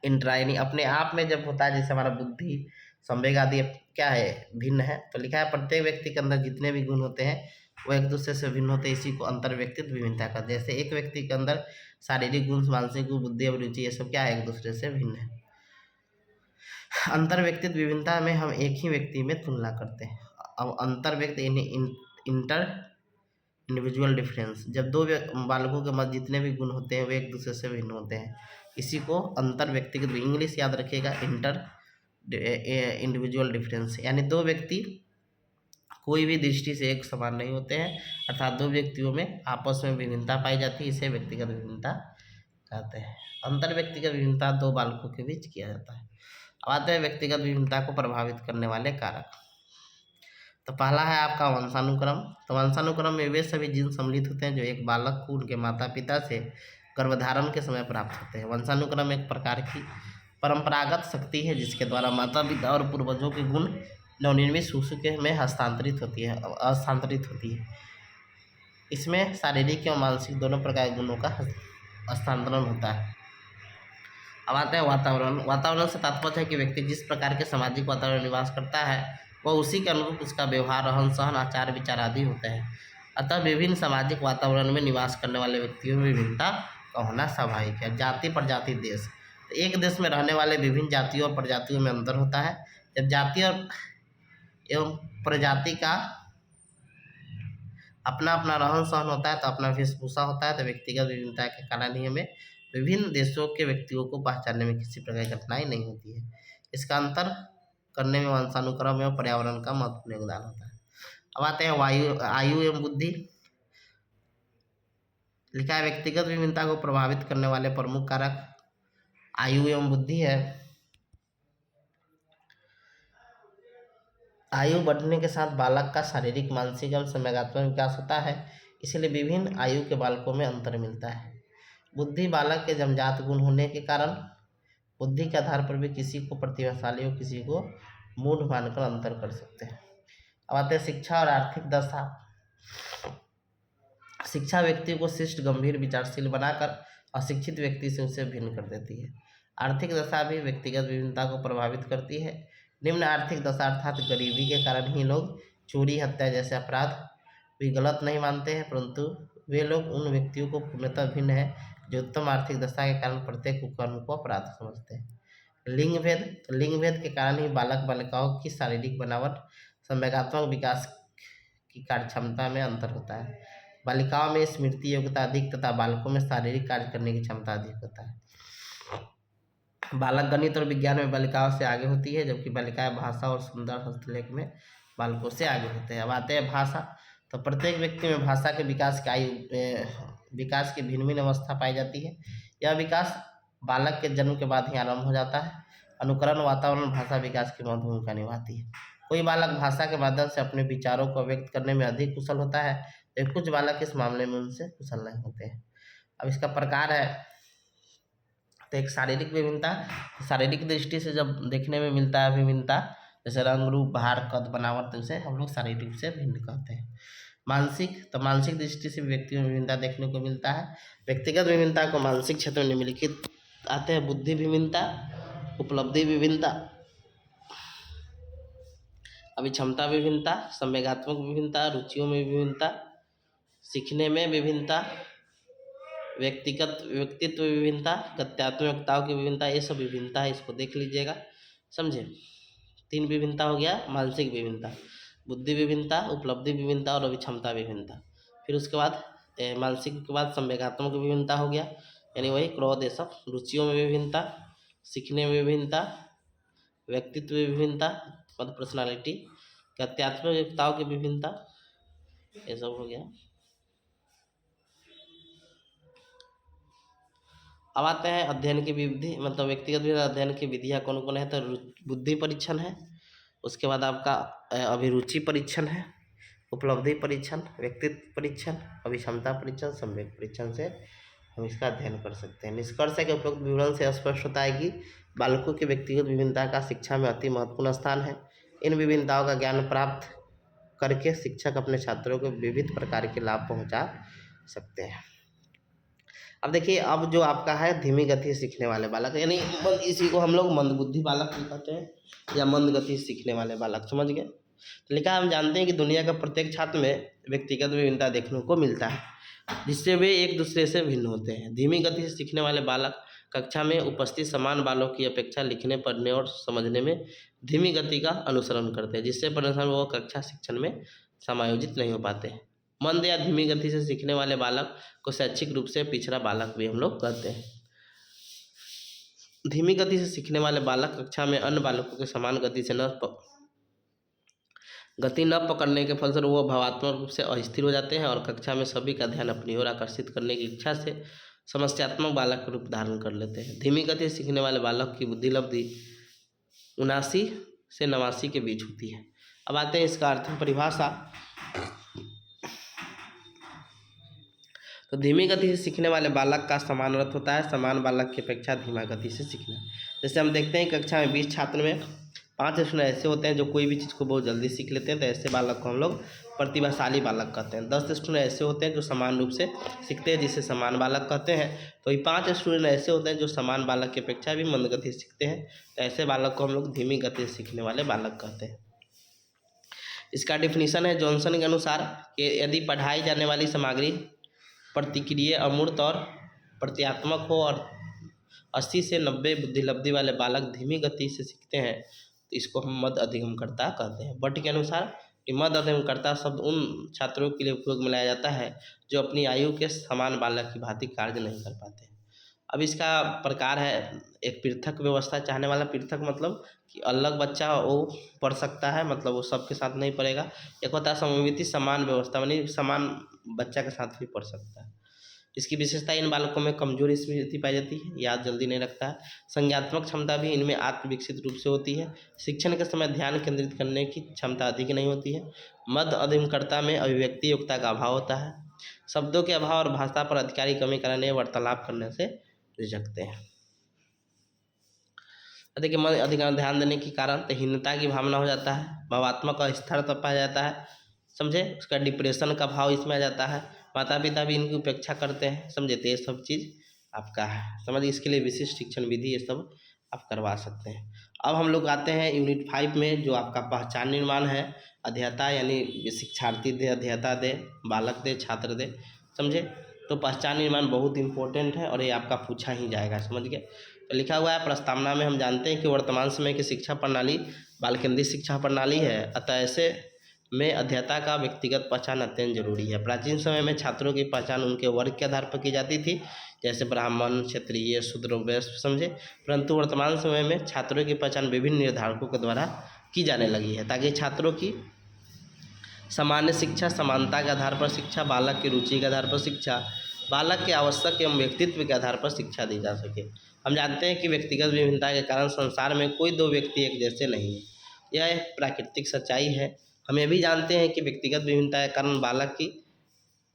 इंट्रा, यानी अपने आप में जब होता है, जैसे हमारा बुद्धि, संवेग आदि क्या है, भिन्न है, तो लिखा है प्रत्येक व्यक्ति के अंदर जितने भी गुण होते हैं वो एक दूसरे से भिन्न होते हैं, इसी को अंतर व्यक्तिगत विभिन्नता का। जैसे एक व्यक्ति के अंदर शारीरिक गुण, मानसिक गुण, बुद्धि, अभिरुचि, ये सब क्या है, एक दूसरे से भिन्न है। अंतर व्यक्तिगत विभिन्नता में हम एक ही व्यक्ति में तुलना करते हैं। अब अंतर व्यक्ति इंटर इंडिविजुअल डिफरेंस, जब दो बालकों के मध्य जितने भी गुण होते हैं वे एक दूसरे से भिन्न होते हैं, इसी को अंतर व्यक्तिगत, इंग्लिश याद रखिएगा, इंटर इंडिविजुअल डिफरेंस, यानी दो व्यक्ति कोई भी दृष्टि से एक समान नहीं होते हैं, अर्थात दो व्यक्तियों में आपस में विभिन्नता पाई जाती है, इसे व्यक्तिगत विभिन्नता कहते हैं। अंतर व्यक्तिगत विभिन्नता दो बालकों के बीच किया जाता है। अब आते हैं व्यक्तिगत विभिन्नता को प्रभावित करने वाले कारक। तो पहला है आपका वंशानुक्रम। तो वंशानुक्रम में वे सभी जीन सम्मिलित होते हैं जो एक बालक को उनके माता पिता से गर्भधारण के समय प्राप्त होते हैं। वंशानुक्रम एक प्रकार की परंपरागत शक्ति है जिसके द्वारा माता पिता और पूर्वजों के गुण नवनिर्मित शिशु में हस्तांतरित होती है। इसमें शारीरिक एवं मानसिक दोनों प्रकार के गुणों का हस्तांतरण होता है। अब आता है वातावरण। वातावरण से तात्पर्य है कि व्यक्ति जिस प्रकार के सामाजिक वातावरण में निवास करता है वह उसी के अनुरूप उसका व्यवहार, रहन सहन, आचार विचार आदि होते हैं। अतः विभिन्न सामाजिक वातावरण में निवास करने वाले व्यक्तियों में विभिन्नता का होना स्वाभाविक है। जाति, प्रजाति, देश, तो एक देश में रहने वाले विभिन्न जातियों और प्रजातियों में अंतर होता है। जब जाति और एवं प्रजाति का अपना अपना रहन सहन होता है तो अपना वेशभूषा होता है, तो व्यक्तिगत विभिन्नता के कारण ही हमें विभिन्न देशों के व्यक्तियों को पहचानने में किसी प्रकार की कठिनाई नहीं होती है। इसका अंतर करने में वंशानुक्रम एवं पर्यावरण का महत्वपूर्ण योगदान होता है। अब आते हैं आयु एवं बुद्धि। लिखा है व्यक्तिगत विभिन्नता को प्रभावित करने वाले प्रमुख कारक आयु एवं बुद्धि है। आयु बढ़ने के साथ बालक का शारीरिक, मानसिक एवं संवेगात्मक विकास होता है, इसलिए विभिन्न आयु के बालकों में अंतर मिलता है। बुद्धि बालक के जन्मजात गुण होने के कारण बुद्धि के आधार पर भी किसी को प्रतिभाशाली और किसी को मूढ़ मानकर अंतर कर सकते हैं। अब आते हैं शिक्षा और आर्थिक दशा। शिक्षा व्यक्ति को शिष्ट, गंभीर, विचारशील बनाकर अशिक्षित व्यक्ति से उसे भिन्न कर देती है। आर्थिक दशा भी व्यक्तिगत विभिन्नता को प्रभावित करती है। निम्न आर्थिक दशा अर्थात गरीबी के कारण ही लोग चोरी, हत्या जैसे अपराध भी गलत नहीं मानते हैं, परंतु वे लोग उन व्यक्तियों को पूर्णतः भिन्न है जो उत्तम आर्थिक दशा के कारण प्रत्येक कुकर्म को अपराध समझते हैं। लिंग भेद, तो लिंग भेद के कारण ही बालक बालिकाओं की शारीरिक बनावट, संवेगात्मक विकास की कार्य क्षमता में अंतर होता है। बालिकाओं में स्मृति योग्यता अधिक तथा बालकों में शारीरिक कार्य करने की क्षमता अधिक होता है। बालक गणित और विज्ञान में बालिकाओं से आगे होती है, जबकि बालिकाएं भाषा और सुंदर हस्तलेख में बालकों से आगे होते हैं। अब आते हैं भाषा। तो प्रत्येक व्यक्ति में भाषा के विकास की भिन्न भिन्न अवस्था पाई जाती है। यह विकास बालक के जन्म के बाद ही आरंभ हो जाता है। अनुकरण, वातावरण भाषा विकास की महत्वपूर्ण भूमिका निभाती है। कोई बालक भाषा के माध्यम से अपने विचारों को व्यक्त करने में अधिक कुशल होता है, जबकि कुछ बालक इस मामले में उनसे कुशल नहीं होते हैं। अब इसका प्रकार है, तो एक शारीरिक विभिन्नता, शारीरिक दृष्टि से जब देखने में मिलता है विभिन्नता, जैसे रंग, रूप, भार, कद, बनावट, तो उसे हम लोग शारीरिक से भिन्न कहते हैं। मानसिक, तो मानसिक दृष्टि से व्यक्तियों में विभिन्नता देखने को मिलता है। व्यक्तिगत विभिन्नता को मानसिक क्षेत्र में निम्नलिखित आते हैं: बुद्धि विभिन्नता, उपलब्धि विभिन्नता, अभिक्षमता विभिन्नता, संवेगात्मक विभिन्नता, रुचियों में विभिन्नता, सीखने में विभिन्नता, व्यक्तित्व विभिन्नता, गत्यात्मकताओं की विभिन्नता, ये सब विभिन्नता है, इसको देख लीजिएगा, समझे। 3 विभिन्नता हो गया: मानसिक विभिन्नता, बुद्धि विभिन्नता, उपलब्धि विभिन्नता और अभिक्षमता विभिन्नता। फिर उसके बाद मानसिक के बाद संवेगात्मक विभिन्नता हो गया, यानी वही क्रोध, ये सब। रुचियों में विभिन्नता, सीखने में विभिन्नता, व्यक्तित्व में विभिन्नता, मतलब पर्सनालिटी, तथ्यात्मक योग्यताओं की विभिन्नता, ये सब हो गया। अब आते हैं अध्ययन की विधि, मतलब व्यक्तिगत अध्ययन की विधियाँ कौन कौन है। तो बुद्धि परीक्षण है, उसके बाद आपका अभिरुचि परीक्षण है, उपलब्धि परीक्षण, व्यक्तित्व परीक्षण, अभिक्षमता परीक्षण, संवेग परीक्षण से हम इसका अध्ययन कर सकते हैं। निष्कर्ष है कि उपरोक्त विवरण से स्पष्ट होता है कि बालकों की व्यक्तिगत विभिन्नता का शिक्षा में अति महत्वपूर्ण स्थान है। इन विभिन्नताओं का ज्ञान प्राप्त करके शिक्षक अपने छात्रों को विविध प्रकार के लाभ पहुंचा सकते हैं। अब देखिए, अब जो आपका है धीमी गति सीखने वाले बालक, यानी इसी को हम लोग मंदबुद्धि बालक भी कहते हैं या मंद गति सीखने वाले बालक, समझ गए। तो लिखा, हम जानते हैं कि दुनिया का प्रत्येक छात्र में व्यक्तिगत विभिन्नता देखने को मिलता है, जिससे वे एक दूसरे से भिन्न होते हैं। धीमी गति से सीखने वाले बालक कक्षा में उपस्थित समान बालों की अपेक्षा लिखने, पढ़ने और समझने में धीमी गति का अनुसरण करते हैं, जिससे परिणाम वो कक्षा शिक्षण में समायोजित नहीं हो पाते हैं। मंद या धीमी गति से सीखने वाले बालक को शैक्षिक रूप से पिछड़ा बालक भी हम लोग कहते हैं। धीमी गति से सीखने वाले बालक कक्षा में अन्य बालकों के समान गति न पकड़ने के फलस्वरूप वो भावात्मक रूप से अस्थिर हो जाते हैं और कक्षा में सभी का ध्यान अपनी ओर आकर्षित करने की इच्छा से समस्यात्मक बालक का रूप धारण कर लेते हैं। धीमी गति से सीखने वाले बालक की बुद्धि लब्धि 79 से 89 के बीच होती है। अब आते हैं इसका अर्थ परिभाषा। तो धीमी गति से सीखने वाले बालक का समान अर्थ होता है समान बालक की अपेक्षा धीमा गति से सीखना। जैसे हम देखते हैं कक्षा में 20 छात्र में 5 स्टूडेंट ऐसे होते हैं जो कोई भी चीज़ को बहुत जल्दी सीख लेते हैं, तो ऐसे बालक को हम लोग प्रतिभाशाली बालक कहते हैं। 10 स्टूडेंट ऐसे होते हैं जो समान रूप से सीखते हैं, जिसे समान बालक कहते हैं। तो ये 5 स्टूडेंट ऐसे होते हैं जो समान बालक की अपेक्षा भी मंद गति से सीखते हैं, तो ऐसे बालक को हम लोग धीमी गति से सीखने वाले बालक कहते हैं। इसका डिफिनीशन है जॉनसन के अनुसार कि यदि पढ़ाई जाने वाली सामग्री प्रतिक्रिया अमूर्त और प्रत्यात्मक हो और 80 से 90 बुद्धिलब्धि वाले बालक धीमी गति से सीखते हैं, तो इसको हम मद अधिगमकर्ता कहते हैं। बट के अनुसार ये मद अधिगमकर्ता शब्द उन छात्रों के लिए उपयोग में लाया जाता है जो अपनी आयु के समान बालक की भांति कार्य नहीं कर पाते। अब इसका प्रकार है, एक पृथक व्यवस्था चाहने वाला। पृथक मतलब कि अलग बच्चा वो पढ़ सकता है, मतलब वो सबके साथ नहीं पढ़ेगा। एक होता है सममिति समान व्यवस्था, यानी समान बच्चा के साथ भी पढ़ सकता है। इसकी विशेषता, इन बालकों में कमजोरी स्मृति पाई जाती है, याद जल्दी नहीं रखता है। संज्ञात्मक क्षमता भी इनमें आत्मविकसित रूप से होती है। शिक्षण के समय ध्यान केंद्रित करने की क्षमता अधिक नहीं होती है। मद अधिगमकर्ता में अभिव्यक्ति योग्यता का अभाव होता है। शब्दों के अभाव और भाषा पर अधिकारी कमी कारण वार्तालाप करने से झिझकते हैं। देखिए, मन अधिक ध्यान देने के कारण तो हीनता की भावना हो जाता है, भावात्मक अस्थिरता पाया जाता है, समझे। उसका डिप्रेशन का भाव इसमें आ जाता है। माता पिता भी इनकी उपेक्षा करते हैं, समझे। तो ये सब चीज़ आपका है, समझ। इसके लिए विशिष्ट शिक्षण विधि ये सब आप करवा सकते हैं। अब हम लोग आते हैं यूनिट 5 में, जो आपका पहचान निर्माण है। अध्येता यानी शिक्षार्थी दे, अध्येता दे, बालक दे, छात्र दे, समझे। तो पहचान निर्माण बहुत इंपॉर्टेंट है और ये आपका पूछा ही जाएगा, समझ गए। तो लिखा हुआ है प्रस्तावना में, हम जानते हैं कि वर्तमान समय की शिक्षा प्रणाली बाल केंद्रित शिक्षा प्रणाली है, अतः ऐसे में अध्येता का व्यक्तिगत पहचान अत्यंत जरूरी है। प्राचीन समय में छात्रों की पहचान उनके वर्ग के आधार पर की जाती थी, जैसे ब्राह्मण, क्षत्रिय, शूद्र, वैश्य, समझे। परंतु वर्तमान समय में छात्रों की पहचान विभिन्न निर्धारकों के द्वारा की जाने लगी है, ताकि छात्रों की सामान्य शिक्षा, समानता के आधार पर शिक्षा, बालक की रुचि के आधार पर शिक्षा, बालक के आवश्यक एवं व्यक्तित्व के आधार पर शिक्षा दी जा सके। हम जानते हैं कि व्यक्तिगत विभिन्नता के कारण संसार में कोई दो व्यक्ति एक जैसे नहीं है, यह एक प्राकृतिक सच्चाई है। हम ये भी जानते हैं कि व्यक्तिगत विभिन्नता के कारण बालक की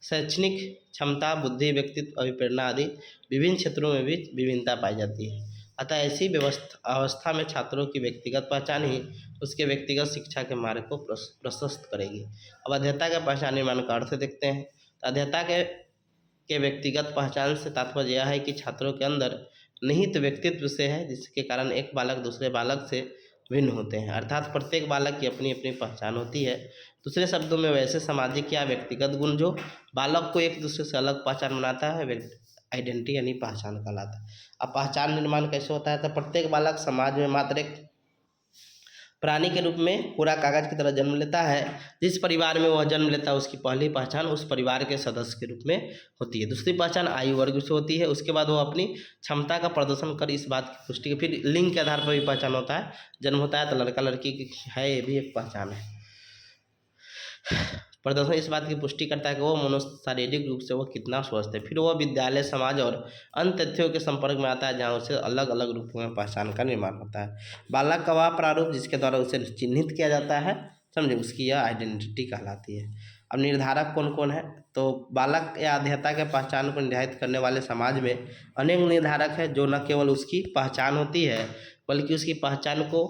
शैक्षणिक क्षमता, बुद्धि, व्यक्तित्व, अभिप्रेरणा आदि विभिन्न क्षेत्रों में भी विभिन्नता पाई जाती है। अतः ऐसी अवस्था में छात्रों की व्यक्तिगत पहचान ही उसके व्यक्तिगत शिक्षा के मार्ग को प्रशस्त करेगी। अब अध्येता के पहचान निर्माण का अर्थ देखते हैं। तो अध्येता के व्यक्तिगत पहचान से तात्पर्य यह है कि छात्रों के अंदर निहित व्यक्तित्व से है, जिसके कारण एक बालक दूसरे बालक से भिन्न होते हैं, अर्थात प्रत्येक बालक की अपनी अपनी पहचान होती है। दूसरे शब्दों में वैसे सामाजिक या व्यक्तिगत गुण जो बालक को एक दूसरे से अलग पहचान बनाता है, आइडेंटिटी यानी पहचान कहलाता है। अब पहचान निर्माण कैसे होता है, तो प्रत्येक बालक समाज में मात्र एक प्राणी के रूप में कोरा कागज की तरह जन्म लेता है। जिस परिवार में वह जन्म लेता है उसकी पहली पहचान उस परिवार के सदस्य के रूप में होती है। दूसरी पहचान आयु वर्ग से होती है। उसके बाद वो अपनी क्षमता का प्रदर्शन कर इस बात की पुष्टि, फिर लिंग के आधार पर भी पहचान होता है। जन्म होता है तो लड़का लड़की की है, ये भी एक पहचान है। प्रदर्शन इस बात की पुष्टि करता है कि वो मनुष्य शारीरिक रूप से वो कितना स्वस्थ है। फिर वह विद्यालय, समाज और अन्य तथ्यों के संपर्क में आता है जहाँ उसे अलग अलग रूपों में पहचान का निर्माण होता है। बालक का वह प्रारूप जिसके द्वारा उसे चिन्हित किया जाता है, समझे, उसकी यह आइडेंटिटी कहलाती है। अब निर्धारक कौन कौन है, तो बालक या अध्येता के पहचान को निर्धारित करने वाले समाज में अनेक निर्धारक है जो न केवल उसकी पहचान होती है बल्कि उसकी पहचान को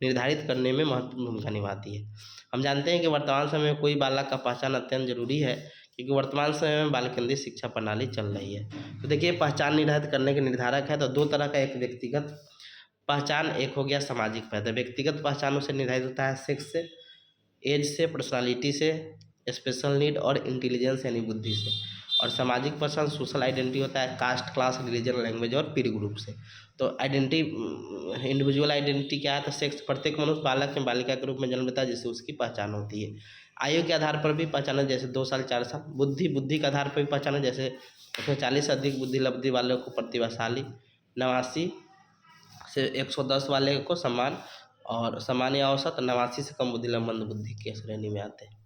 निर्धारित करने में महत्वपूर्ण भूमिका निभाती है। हम जानते हैं कि वर्तमान समय में कोई बालक का पहचान अत्यंत जरूरी है क्योंकि वर्तमान समय में बाल केंद्रित शिक्षा प्रणाली चल रही है। तो देखिए, पहचान निर्धारित करने के निर्धारक है तो दो तरह का, एक व्यक्तिगत पहचान, एक हो गया सामाजिक पहचान। व्यक्तिगत पहचान उसे निर्धारित होता है सेक्स से, एज से, पर्सनालिटी से, स्पेशल नीड और इंटेलिजेंस यानी बुद्धि से। और सामाजिक पहचान सोशल आइडेंटिटी होता है कास्ट, क्लास, रिलीजन, लैंग्वेज और पीर ग्रुप से। तो आइडेंटिटी, इंडिविजुअल आइडेंटिटी क्या है, तो सेक्स, प्रत्येक मनुष्य बालक या बालिका के रूप में जन्म लेता है जिससे उसकी पहचान होती है। आयु के आधार पर भी पहचान है, जैसे 2 साल 4 साल। बुद्धि के आधार पर भी पहचान है, जैसे उसमें 40 से अधिक बुद्धि लब्धि वालों को प्रतिभाशाली, 89 से 110 वाले को सम्मान, और सामान्य औसत 89 से कम बुद्धि मंद बुद्धि के श्रेणी में आते हैं।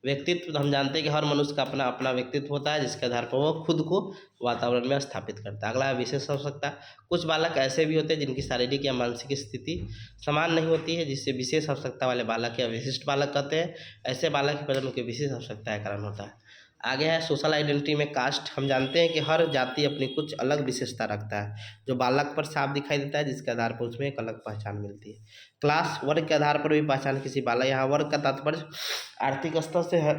व्यक्तित्व, हम जानते हैं कि हर मनुष्य का अपना अपना व्यक्तित्व होता है जिसके आधार पर वो खुद को वातावरण में स्थापित करता है। अगला है विशेष आवश्यकता। कुछ बालक ऐसे भी होते हैं जिनकी शारीरिक या मानसिक स्थिति समान नहीं होती है जिससे विशेष आवश्यकता वाले बालक या विशिष्ट बालक कहते हैं। ऐसे बालक के प्रजनन की विशेष आवश्यकता के कारण होता है। आगे है सोशल आइडेंटिटी में कास्ट। हम जानते हैं कि हर जाति अपनी कुछ अलग विशेषता रखता है जो बालक पर साफ दिखाई देता है जिसके आधार पर उसमें एक अलग पहचान मिलती है। क्लास, वर्ग के आधार पर भी पहचान किसी बालक, यहाँ वर्ग का तात्पर्य आर्थिक स्तर से है,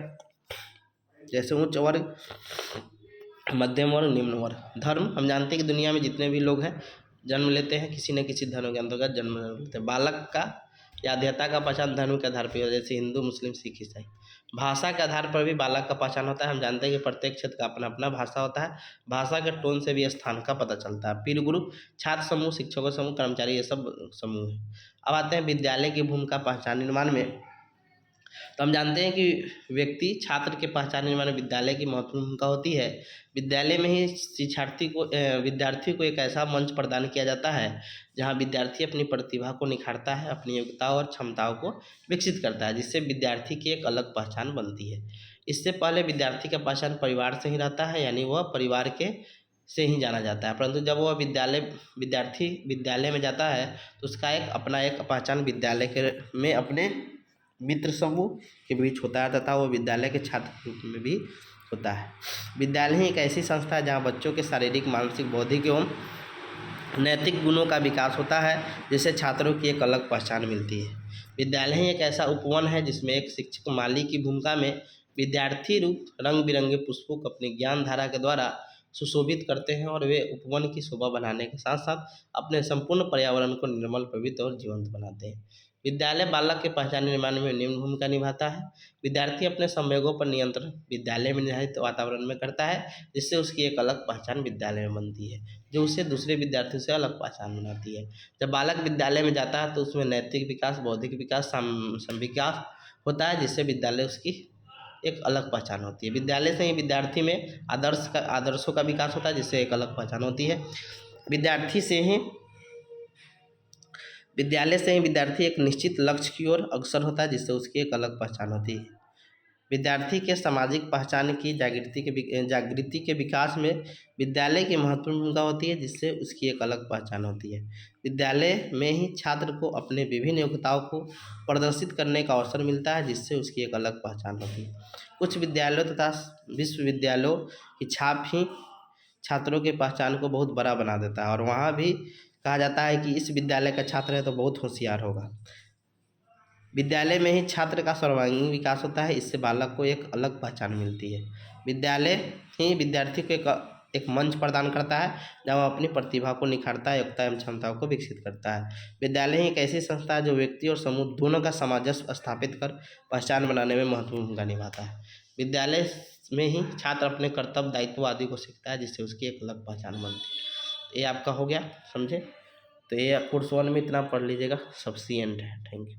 जैसे उच्च वर्ग, मध्यम वर्ग, निम्न वर्ग। धर्म, हम जानते हैं कि दुनिया में जितने भी लोग हैं जन्म लेते हैं किसी न किसी धर्म के अंतर्गत जन्म लेते हैं। बालक का या अध्येता का पहचान धर्म के आधार पर, जैसे हिंदू, मुस्लिम, सिख, ईसाई। भाषा के आधार पर भी बालक का पहचान होता है। हम जानते हैं कि प्रत्येक क्षेत्र का अपना अपना भाषा होता है। भाषा के टोन से भी स्थान का पता चलता है। पीर ग्रुप, छात्र समूह, शिक्षकों समूह, कर्मचारी, ये सब समूह है। अब आते हैं विद्यालय की भूमिका पहचान निर्माण में। तो हम जानते हैं कि व्यक्ति, छात्र के पहचान निर्माण में विद्यालय की महत्वपूर्ण भूमिका होती है। विद्यालय में ही विद्यार्थी को एक ऐसा मंच प्रदान किया जाता है जहां विद्यार्थी अपनी प्रतिभा को निखारता है, अपनी योग्यताओं और क्षमताओं को विकसित करता है जिससे विद्यार्थी की एक अलग पहचान बनती है। इससे पहले विद्यार्थी का पहचान परिवार से ही रहता है, यानी वह परिवार के से ही जाना जाता है। परंतु जब वह विद्यार्थी विद्यालय में जाता है तो उसका एक पहचान विद्यालय के में अपने मित्र समूह के बीच होता है तथा वो विद्यालय के छात्र के रूप में भी होता है। विद्यालय ही एक ऐसी संस्था है जहाँ बच्चों के शारीरिक, मानसिक, बौद्धिक एवं नैतिक गुणों का विकास होता है जिससे छात्रों की एक अलग पहचान मिलती है। विद्यालय ही एक ऐसा उपवन है जिसमें एक शिक्षक माली की भूमिका में विद्यार्थी रूप रंग बिरंगे पुष्पों को अपनी ज्ञान धारा के द्वारा सुशोभित करते हैं और वे उपवन की शोभा बढ़ाने के साथ साथ अपने संपूर्ण पर्यावरण को निर्मल, पवित्र और जीवंत बनाते हैं। विद्यालय बालक के पहचान निर्माण में निम्न भूमिका निभाता है। विद्यार्थी अपने संवेगों पर नियंत्रण विद्यालय में निर्धारित वातावरण में करता है जिससे उसकी एक अलग पहचान विद्यालय में बनती है जो उसे दूसरे विद्यार्थियों से अलग पहचान बनाती है। जब बालक विद्यालय में जाता है तो उसमें नैतिक विकास, बौद्धिक विकास, विकास होता है जिससे विद्यालय उसकी एक अलग पहचान होती है। विद्यालय से ही विद्यार्थी में आदर्शों का विकास होता है जिससे एक अलग पहचान होती है। विद्यालय से ही विद्यार्थी एक निश्चित लक्ष्य की ओर अग्रसर होता है जिससे उसकी एक अलग पहचान होती है। विद्यार्थी के सामाजिक पहचान की जागृति के विकास में विद्यालय की महत्वपूर्ण भूमिका होती है जिससे उसकी एक अलग पहचान होती है। विद्यालय में ही छात्र को अपने विभिन्न योग्यताओं को प्रदर्शित करने का अवसर मिलता है जिससे उसकी एक अलग पहचान होती है। कुछ विद्यालयों तथा विश्वविद्यालयों की छाप ही छात्रों की पहचान को बहुत बड़ा बना देता है और वहाँ भी कहा जाता है कि इस विद्यालय का छात्र है तो बहुत होशियार होगा। विद्यालय में ही छात्र का सर्वांगीण विकास होता है, इससे बालक को एक अलग पहचान मिलती है। विद्यालय ही विद्यार्थी को एक मंच प्रदान करता है जहाँ वह अपनी प्रतिभा को निखारता है, योग्यता एवं क्षमताओं को विकसित करता है। विद्यालय ही एक ऐसी संस्था है जो व्यक्ति और समूह दोनों का सामंजस्य स्थापित कर पहचान बनाने में महत्वपूर्ण भूमिका निभाता है। विद्यालय में ही छात्र अपने कर्तव्य, दायित्व आदि को सीखता है जिससे उसकी एक अलग पहचान बनती है। ये आपका हो गया, समझे। तो ये कोर्स 1 में इतना पढ़ लीजिएगा, सफिशिएंट है। Thank you.